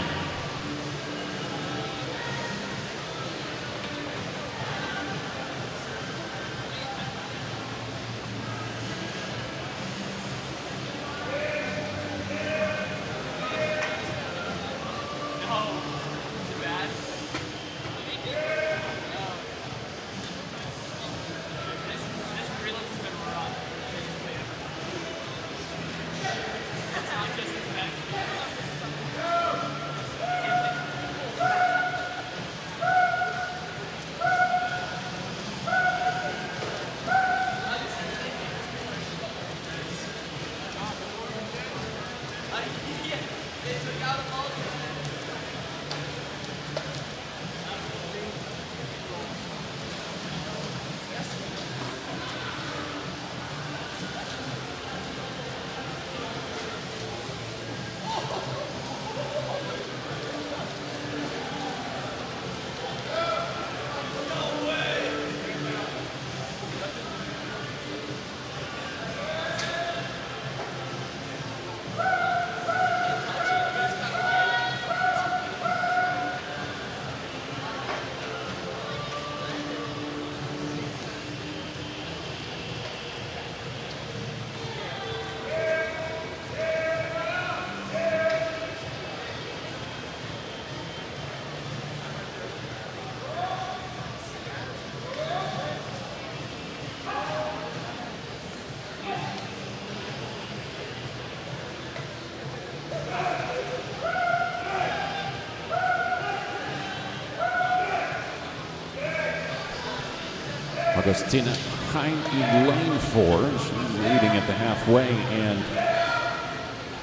Augustina Hein in lane 4. She's leading at the halfway and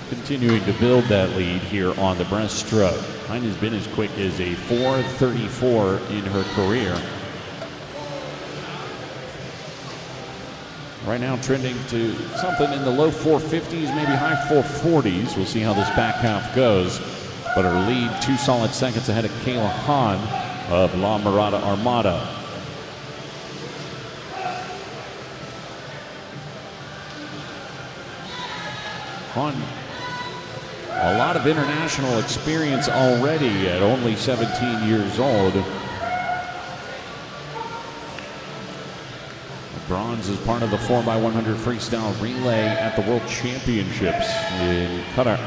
continuing to build that lead here on the breaststroke. Hein has been as quick as a 4:34 in her career. Right now trending to something in the low 450s, maybe high 440s. We'll see how this back half goes. But her lead 2 solid seconds ahead of Kayla Hahn of La Mirada Armada. Hahn, a lot of international experience already at only 17 years old. Bronze is part of the 4x100 freestyle relay at the World Championships in Qatar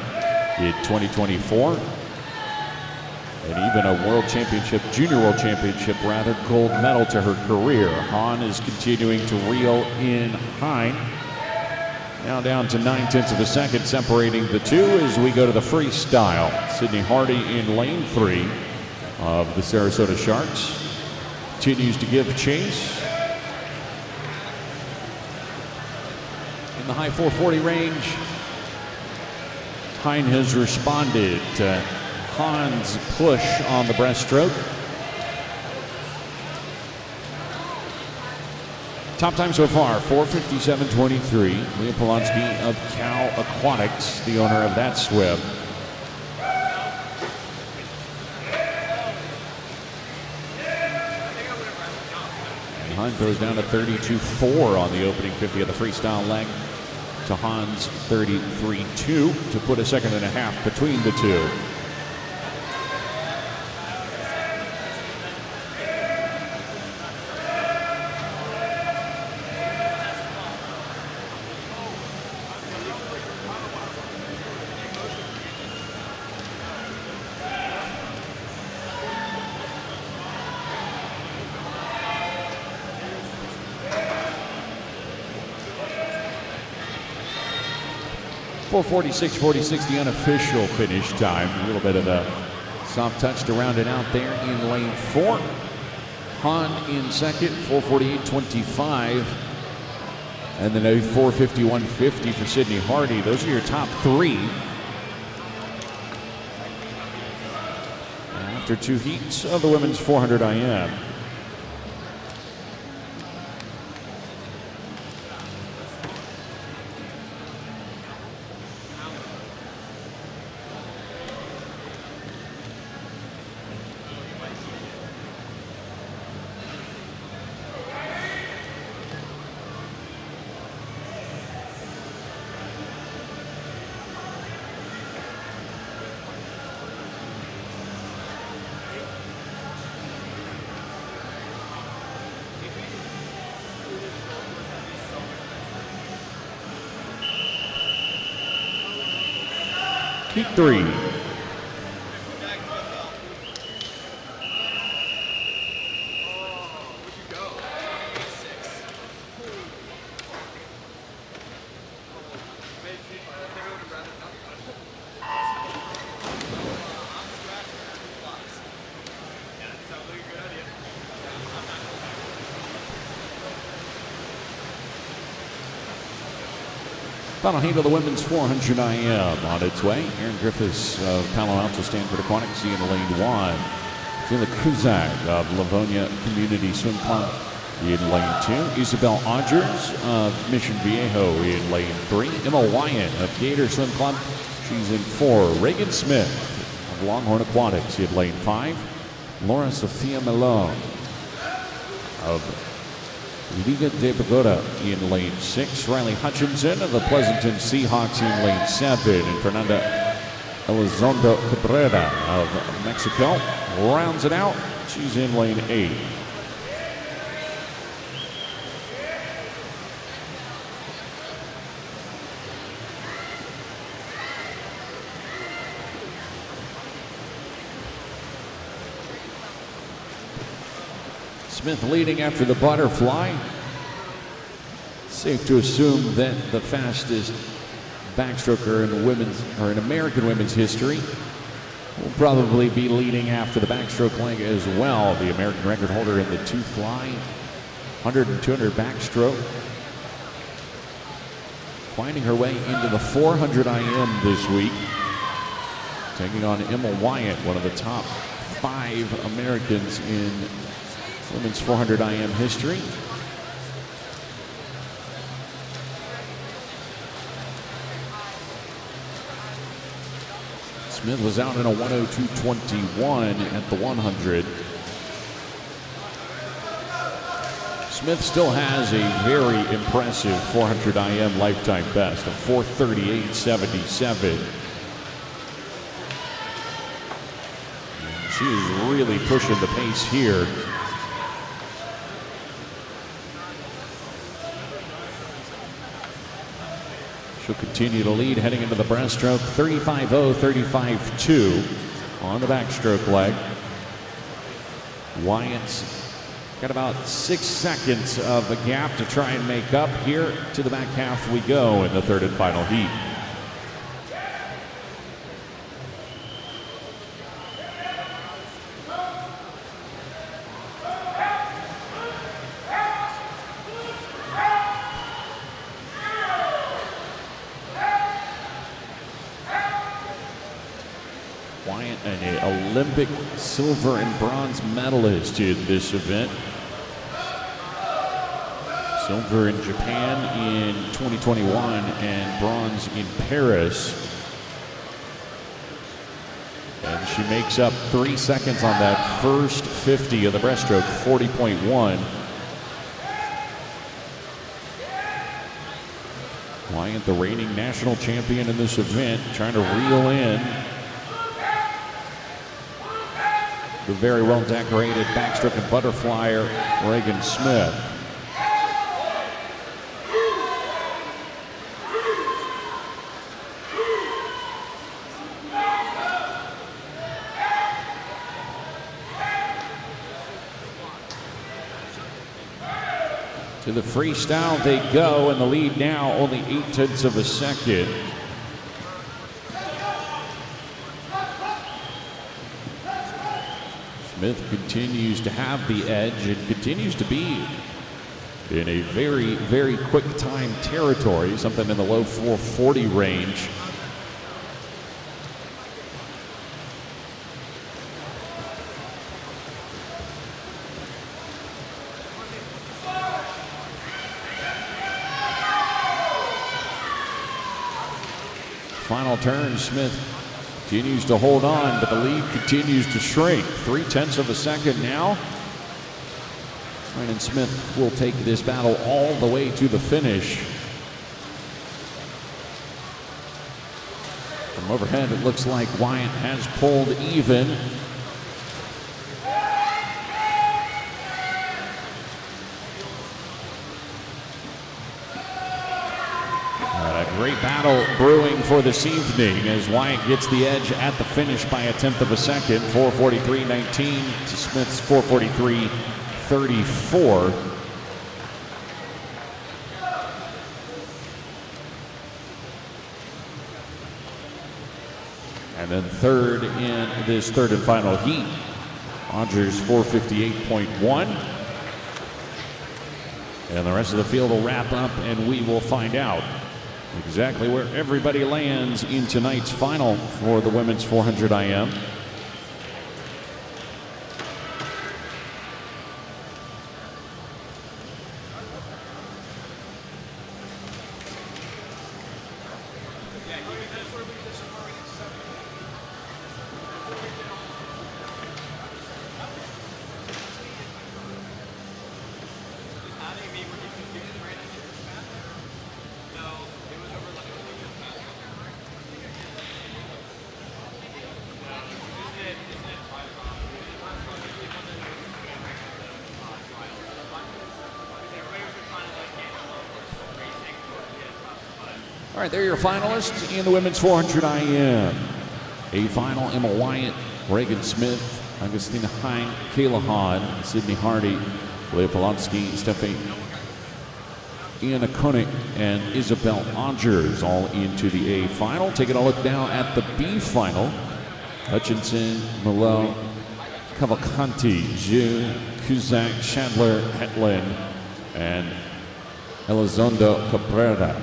in 2024. And even a World Championship, Junior World Championship rather, gold medal to her career. Hahn is continuing to reel in Hein. Now down to 9/10 of a second separating the two as we go to the freestyle. Sydney Hardy in lane 3 of the Sarasota Sharks continues to give chase. In the high 440 range, Hein has responded to Hahn's push on the breaststroke. Top time so far, 4:57.23. Leah Polonsky of Cal Aquatics, the owner of that swim. And Hein goes down to 32.4 on the opening 50 of the freestyle leg to Hahn's 33.2 to put a second and a half between the two. 4:46.46, the unofficial finish time. A little bit of a soft touch to round it out there in lane 4. Han in second, 4:48.25. And then a 4:51.50 for Sydney Hardy. Those are your top 3. After 2 heats of the women's 400 IM. Heat 3. Final heat of the women's 400 IM on its way. Erin Griffiths of Palo Alto Stanford Aquatics in lane 1. Jayla Kuzak of Livonia Community Swim Club in lane 2. Isabel Odgers of Mission Viejo in lane 3. Emma Wyatt of Gator Swim Club. She's in 4. Reagan Smith of Longhorn Aquatics in lane 5. Laura Sofia Malone of Liga de Bogota in lane 6. Riley Hutchinson of the Pleasanton Seahawks in lane 7. And Fernanda Elizondo Cabrera of Mexico rounds it out. She's in lane 8. Smith leading after the butterfly. Safe to assume that the fastest backstroker in American women's history will probably be leading after the backstroke leg as well. The American record holder in the 2-fly, 100 and 200 backstroke. Finding her way into the 400 IM this week. Taking on Emma Wyatt, one of the top 5 Americans in women's 400 IM history. Smith was out in a 102.21 at the 100. Smith still has a very impressive 400 IM lifetime best of 4:38.77. She is really pushing the pace here. She'll continue to lead heading into the breaststroke. 35.0, 35.2 on the backstroke leg. Wyatt's got about 6 seconds of a gap to try and make up. Here to the back half we go in the 3rd and final heat. Wyatt, an Olympic silver and bronze medalist in this event. Silver in Japan in 2021 and bronze in Paris. And she makes up 3 seconds on that first 50 of the breaststroke, 40.1. Wyatt, the reigning national champion in this event, trying to reel in the very well-decorated backstroke and butterflyer, Reagan Smith. To the freestyle they go, and the lead now only 0.8 of a second. Smith continues to have the edge and continues to be in a very, very quick time territory, something in the low 440 range. Final turn, Smith continues to hold on, but the lead continues to shrink. 0.3 of a second now. Brandon Smith will take this battle all the way to the finish. From overhead, it looks like Wyatt has pulled even. Great battle brewing for this evening as Wyatt gets the edge at the finish by 1/10 of a second. 4:43.19 to Smith's 4:43.34. And then third in this third and final heat, Rogers 4:58.1. And the rest of the field will wrap up and we will find out exactly where everybody lands in tonight's final for the women's 400 IM. All right, there are your finalists in the women's 400 IM. A final, Emma Wyatt, Reagan Smith, Augustina Hine, Kayla Hahn, Sydney Hardy, Leah Polonsky, Stephanie Iana Koenig, and Isabel Rogers all into the A final. Taking a look now at the B final. Hutchinson, Malone, Cavalcanti, June, Kuzak, Chandler, Hetland, and Elizondo Cabrera.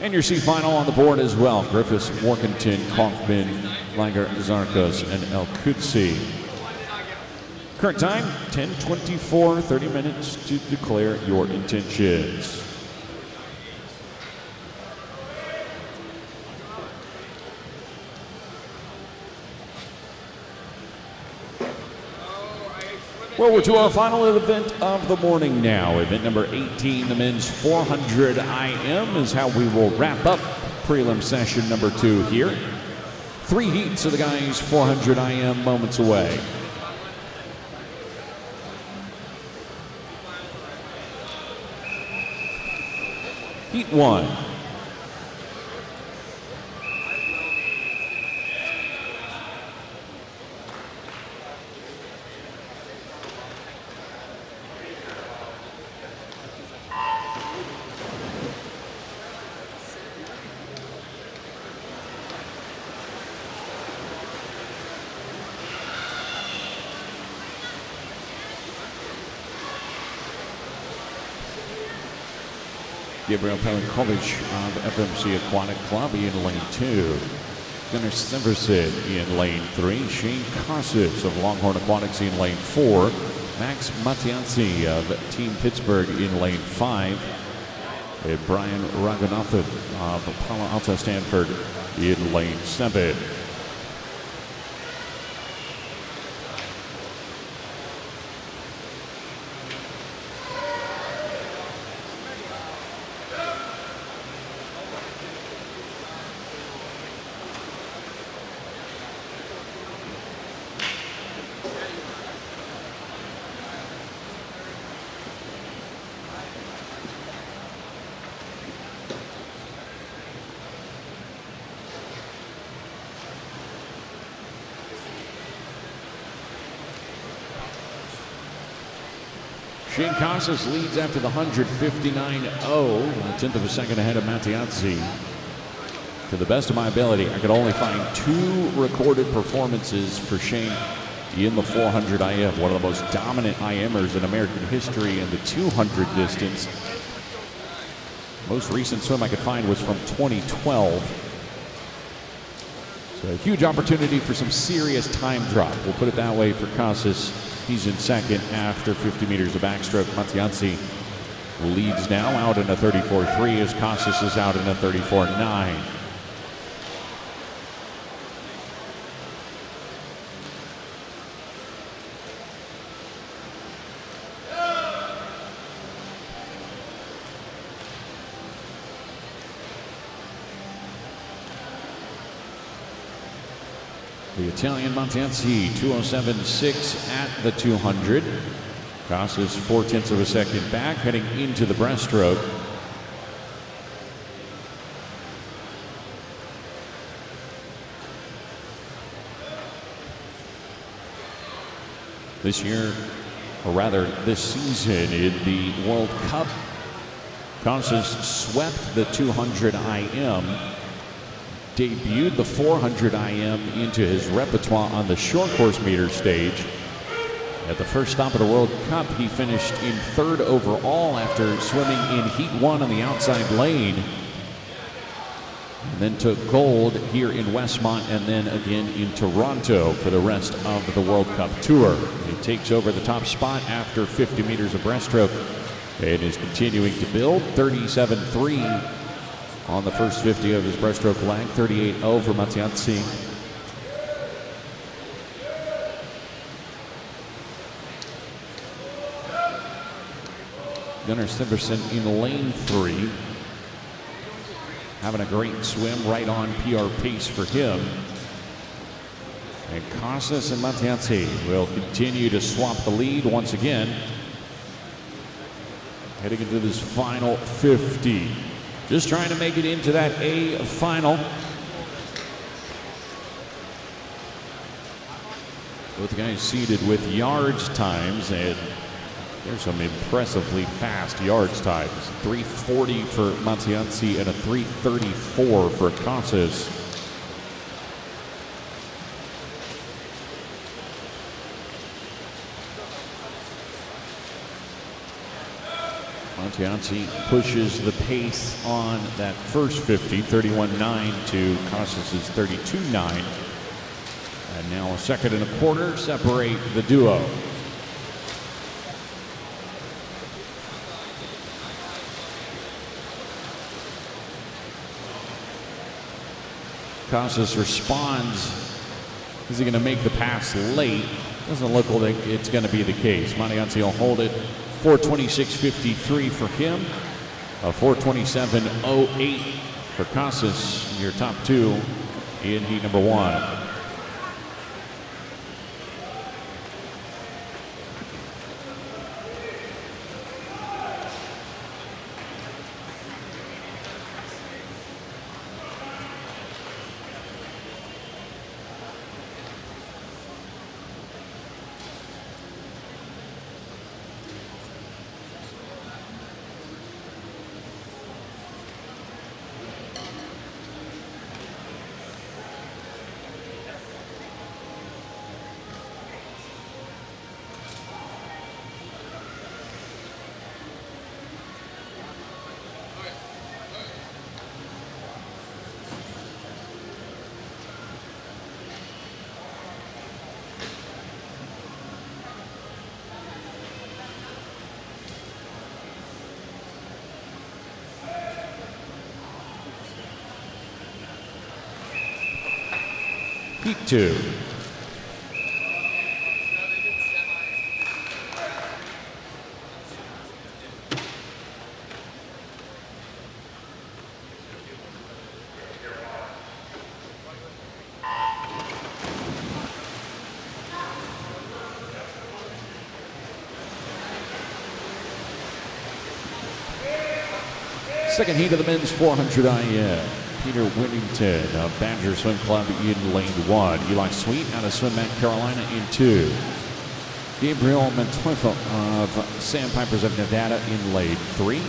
And your C final on the board as well. Griffiths, Workington, Kaufman, Langer, Zarkos, and El Kutsi. Current time, 10:24, 30 minutes to declare your intentions. Well, we're to our final event of the morning now. Event number 18, the men's 400 IM, is how we will wrap up prelim session number 2 here. 3 heats of the guys' 400 IM moments away. Heat 1. Gabriel Pelinkovich of FMC Aquatic Club in lane 2. Gunnar Severson in lane 3. Shane Casas of Longhorn Aquatics in lane 4. Max Matianzi of Team Pittsburgh in lane 5. And Brian Raghunathan of Palo Alto Stanford in lane 7. Shane Casas leads after the 159.0, 1/10 of a second ahead of Matianzi. To the best of my ability, I could only find 2 recorded performances for Shane in the 400 IM, one of the most dominant IMers in American history in the 200 distance. Most recent swim I could find was from 2012. So a huge opportunity for some serious time drop. We'll put it that way for Casas. He's in second after 50 meters of backstroke. Matianzi leads now out in a 34.3 as Casas is out in a 34.9. The Italian Matianzi, 207.6 at the 200. Casas 0.4 of a second back, heading into the breaststroke. This year, or rather this season in the World Cup, Casas swept the 200 IM. Debuted the 400 IM into his repertoire on the short course meter stage. At the first stop of the World Cup, he finished in third overall after swimming in Heat 1 on the outside lane. And then took gold here in Westmont and then again in Toronto for the rest of the World Cup Tour. He takes over the top spot after 50 meters of breaststroke and is continuing to build. 37.3 on the first 50 of his breaststroke leg. 38.0 for Matianzi. Gunnar Siversen in lane 3. Having a great swim, right on PR pace for him. And Casas and Matianzi will continue to swap the lead once again. Heading into this final 50. Just trying to make it into that A final. Both guys seated with yards times, and there's some impressively fast yards times. 3:40 for Matianzi and a 3:34 for Casas. Matianzi pushes the pace on that first 50, 31.9 to Casas' 32.9. And now a second and a quarter separate the duo. Casas responds. Is he going to make the pass late? Doesn't look like it's going to be the case. Matianzi will hold it. 4:26.53 for him. A 4:27.08 for Casas, your top two in heat number 1. Heat 2. Second heat of the men's 400 IM. Peter Whittington of Badger Swim Club in lane 1. Eli Sweet out of Swim Mat Carolina in 2. Gabriel Montoya of Sandpipers of Nevada in lane 3.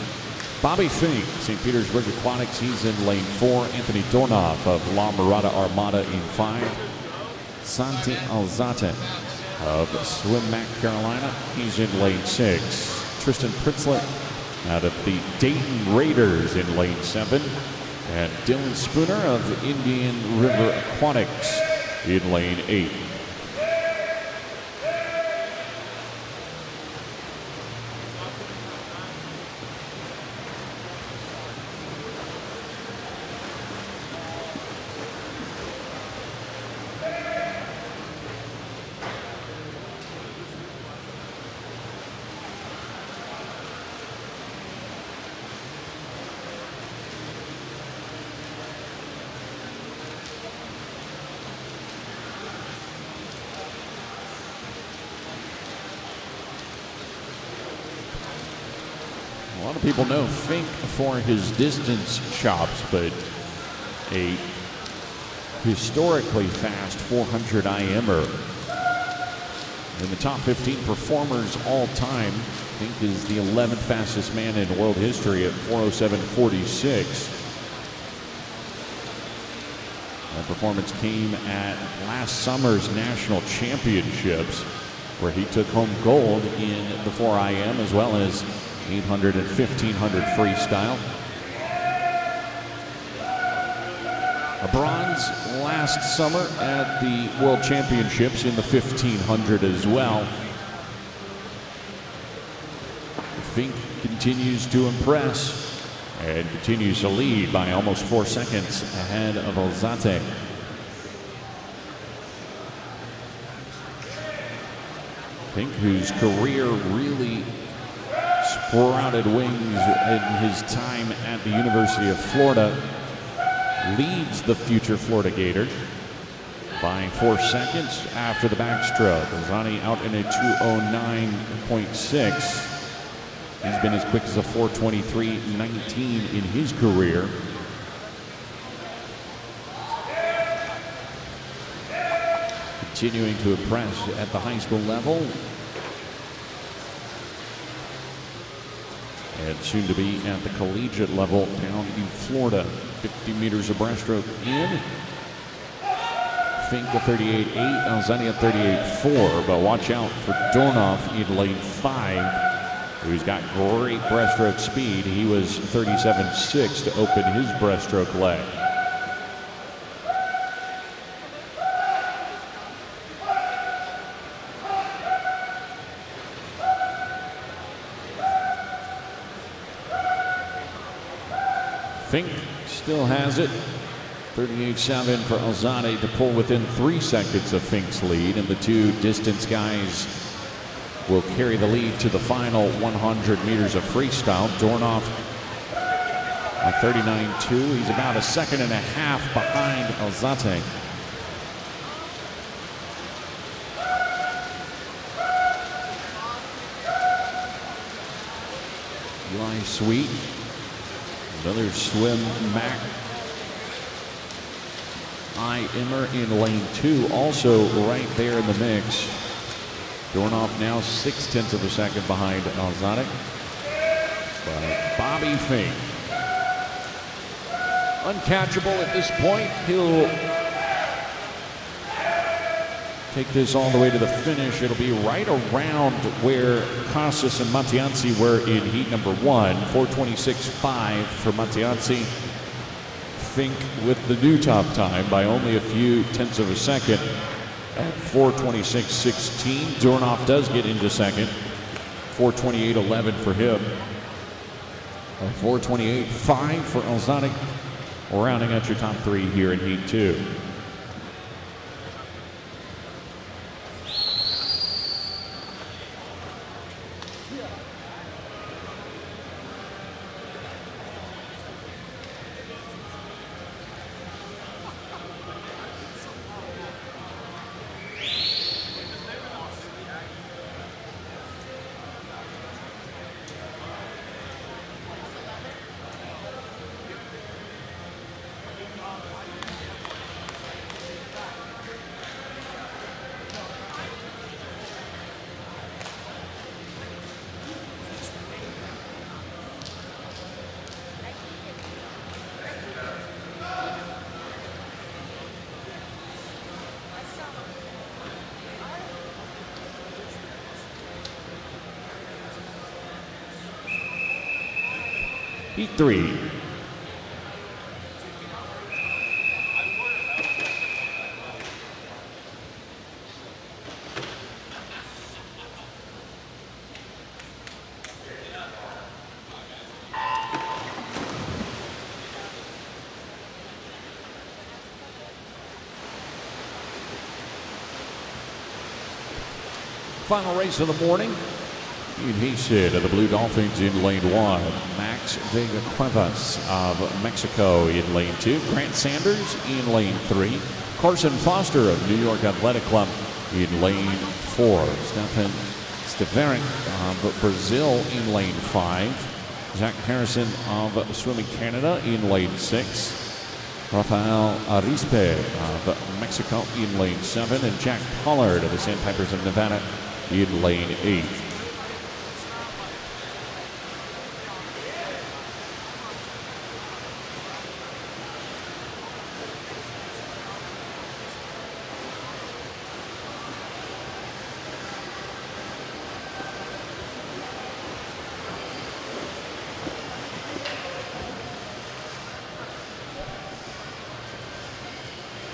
Bobby Fink, St. Petersburg Aquatics, he's in lane 4. Anthony Dornoff of La Mirada Armada in 5. Santi Alzate of Swim Mac Carolina. He's in lane 6. Tristan Pritzlet out of the Dayton Raiders in lane 7. And Dylan Spooner of Indian River Aquatics in lane 8. A lot of people know Fink for his distance chops, but a historically fast 400 IMer. In the top 15 performers all time, Fink is the 11th fastest man in world history at 4:07.46. That performance came at last summer's national championships, where he took home gold in the 4 IM as well as 800 and 1500 freestyle. A bronze last summer at the World Championships in the 1500 as well. Fink continues to impress and continues to lead by almost 4 seconds ahead of Alzate. Fink, whose career really sprouted wings in his time at the University of Florida, leads the future Florida Gator by 4 seconds after the backstroke. Alzate out in a 2:09.6. He's been as quick as a 4:23.19 in his career. Continuing to impress at the high school level. And soon to be at the collegiate level down in Florida. 50 meters of breaststroke in. Fink at 38.8, Alzate at 38.4. But watch out for Dornoff in lane 5, who's got great breaststroke speed. He was 37.6 to open his breaststroke leg. Fink still has it. 38.7 for Alzate to pull within 3 seconds of Fink's lead, and the two distance guys will carry the lead to the final 100 meters of freestyle. Dornoff at 39.2. He's about 1.5 seconds behind Alzate. Eli Sweet. Another Swim Mac IMer in lane 2, also right there in the mix. Dornoff now 0.6 seconds behind Alzate. But Bobby Fink, uncatchable at this point. He'll take this all the way to the finish. It'll be right around where Casas and Matianzi were in heat number 1. 4:26.5 for Matianzi. Fink with the new top time by only a few tenths of a second at 4:26.16. Dornoff does get into second. 4:28.11 for him. 4:28.5 for Alzate. Rounding out your top 3 here in heat 2. Heat 3. Final race of the morning. Ian Haysid of the Blue Dolphins in lane 1. Max Vega Cuevas of Mexico in lane 2. Grant Sanders in lane 3. Carson Foster of New York Athletic Club in lane 4. Stefan Steverink of Brazil in lane 5. Zach Harrison of Swimming Canada in lane 6. Rafael Arispe of Mexico in lane 7. And Jack Pollard of the Sandpipers of Nevada in lane 8.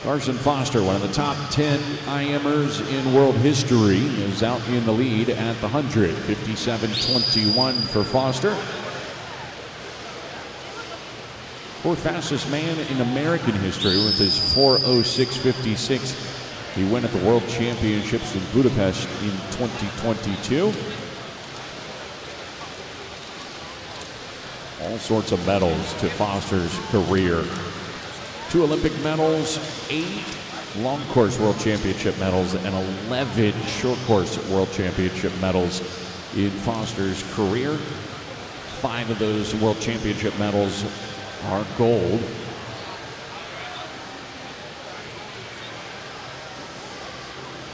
Carson Foster, one of the top 10 IMers in world history, is out in the lead at the 100. 57.21 for Foster. Fourth fastest man in American history with his 4:06.56. He won at the World Championships in Budapest in 2022. All sorts of medals to Foster's career. 2 Olympic medals, 8 long course world championship medals, and 11 short course world championship medals in Foster's career. 5 of those world championship medals are gold.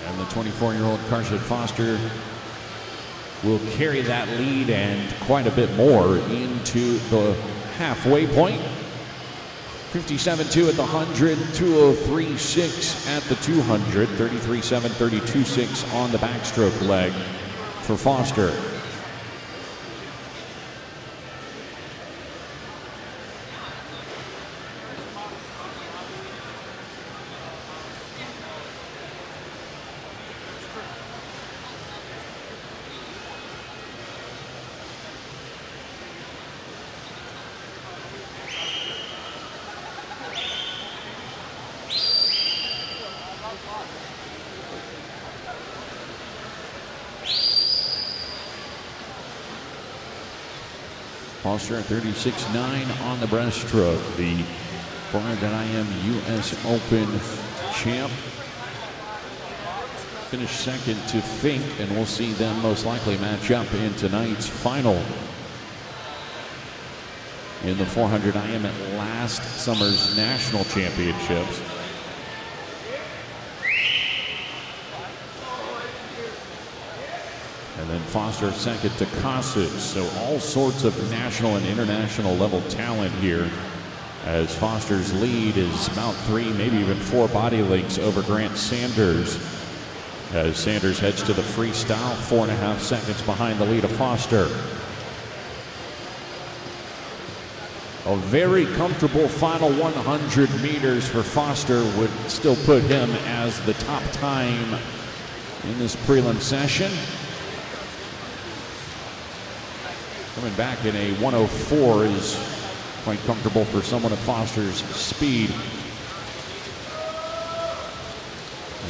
And the 24-year-old Carson Foster will carry that lead and quite a bit more into the halfway point. 57.2 at the 100, 2:03.6 at the 200, 33.7, 32.6 on the backstroke leg for Foster. Foster at 36.9 on the breaststroke. The 400 IM US Open champ finished second to Fink, and we'll see them most likely match up in tonight's final in the 400 IM at last summer's national championships. And then Foster second to Casas. So all sorts of national and international level talent here, as Foster's lead is about 3, maybe even 4 body lengths over Grant Sanders. As Sanders heads to the freestyle, 4.5 seconds behind the lead of Foster. A very comfortable final 100 meters for Foster would still put him as the top time in this prelim session. Coming back in a 1:04 is quite comfortable for someone of Foster's speed.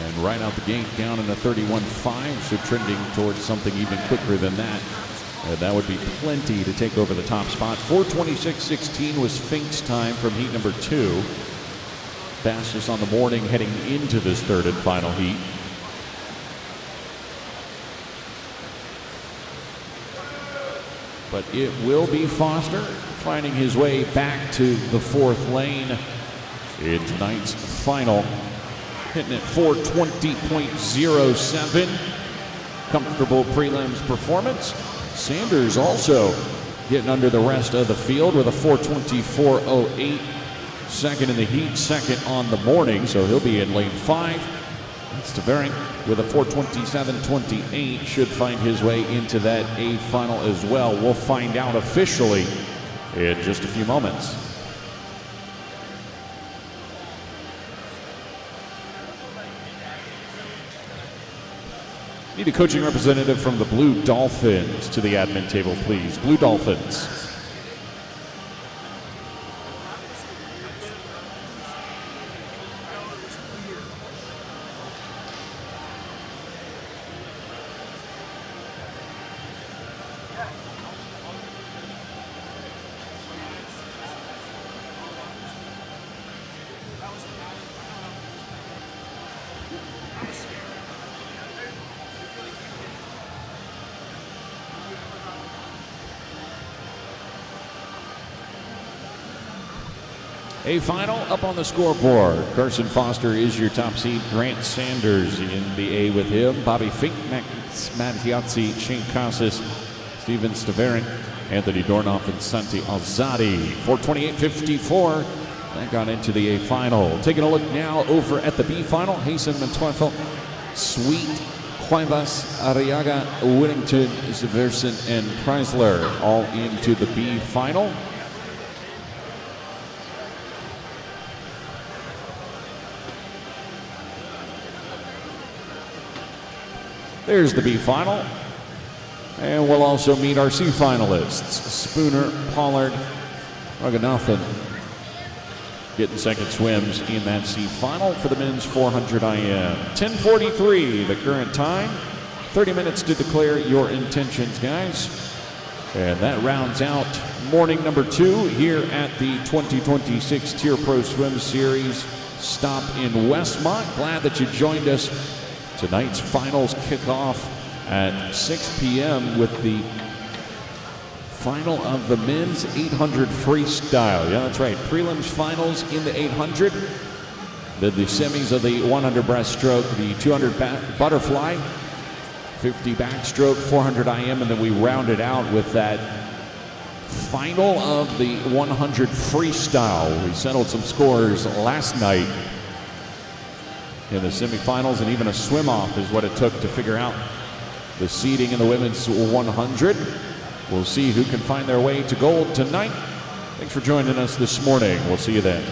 And right out the gate down in a 31.5, so trending towards something even quicker than that. That would be plenty to take over the top spot. 4:26.16 was Fink's time from heat number 2. Fastest on the morning heading into this third and final heat. But it will be Foster finding his way back to the 4th lane in tonight's final. Hitting at 4:20.07. Comfortable prelims performance. Sanders also getting under the rest of the field with a 4:24.08. Second in the heat, second on the morning, so he'll be in lane 5. Steverink with a 4:27.28 should find his way into that A final as well. We'll find out officially in just a few moments. Need a coaching representative from the Blue Dolphins to the admin table, please. Blue Dolphins. A final up on the scoreboard. Carson Foster is your top seed. Grant Sanders in the A with him. Bobby Fink, Max Mattiazzi, Shane Casas, Steven Staverin, Anthony Dornoff, and Santi Alzadi. 428.54. That got into the A final. Taking a look now over at the B final. Hasten Manteuffel, Sweet, Cuevas, Arriaga, Whittington, Severson, and Chrysler all into the B final. There's the B final. And we'll also meet our C finalists. Spooner, Pollard, Raghunathan getting second swims in that C final for the men's 400 IM. 10:43 the current time. 30 minutes to declare your intentions, guys. And that rounds out morning number 2 here at the 2026 Tier Pro Swim Series stop in Westmont. Glad that you joined us. Tonight's finals kick off at 6 p.m. with the final of the men's 800 freestyle. Yeah, that's right. Prelims finals in the 800. Then the semis of the 100 breaststroke, the 200 butterfly, 50 backstroke, 400 IM, and then we rounded out with that final of the 100 freestyle. We settled some scores last night in the semifinals, and even a swim-off is what it took to figure out the seeding in the women's 100. We'll see who can find their way to gold tonight. Thanks for joining us this morning. We'll see you then.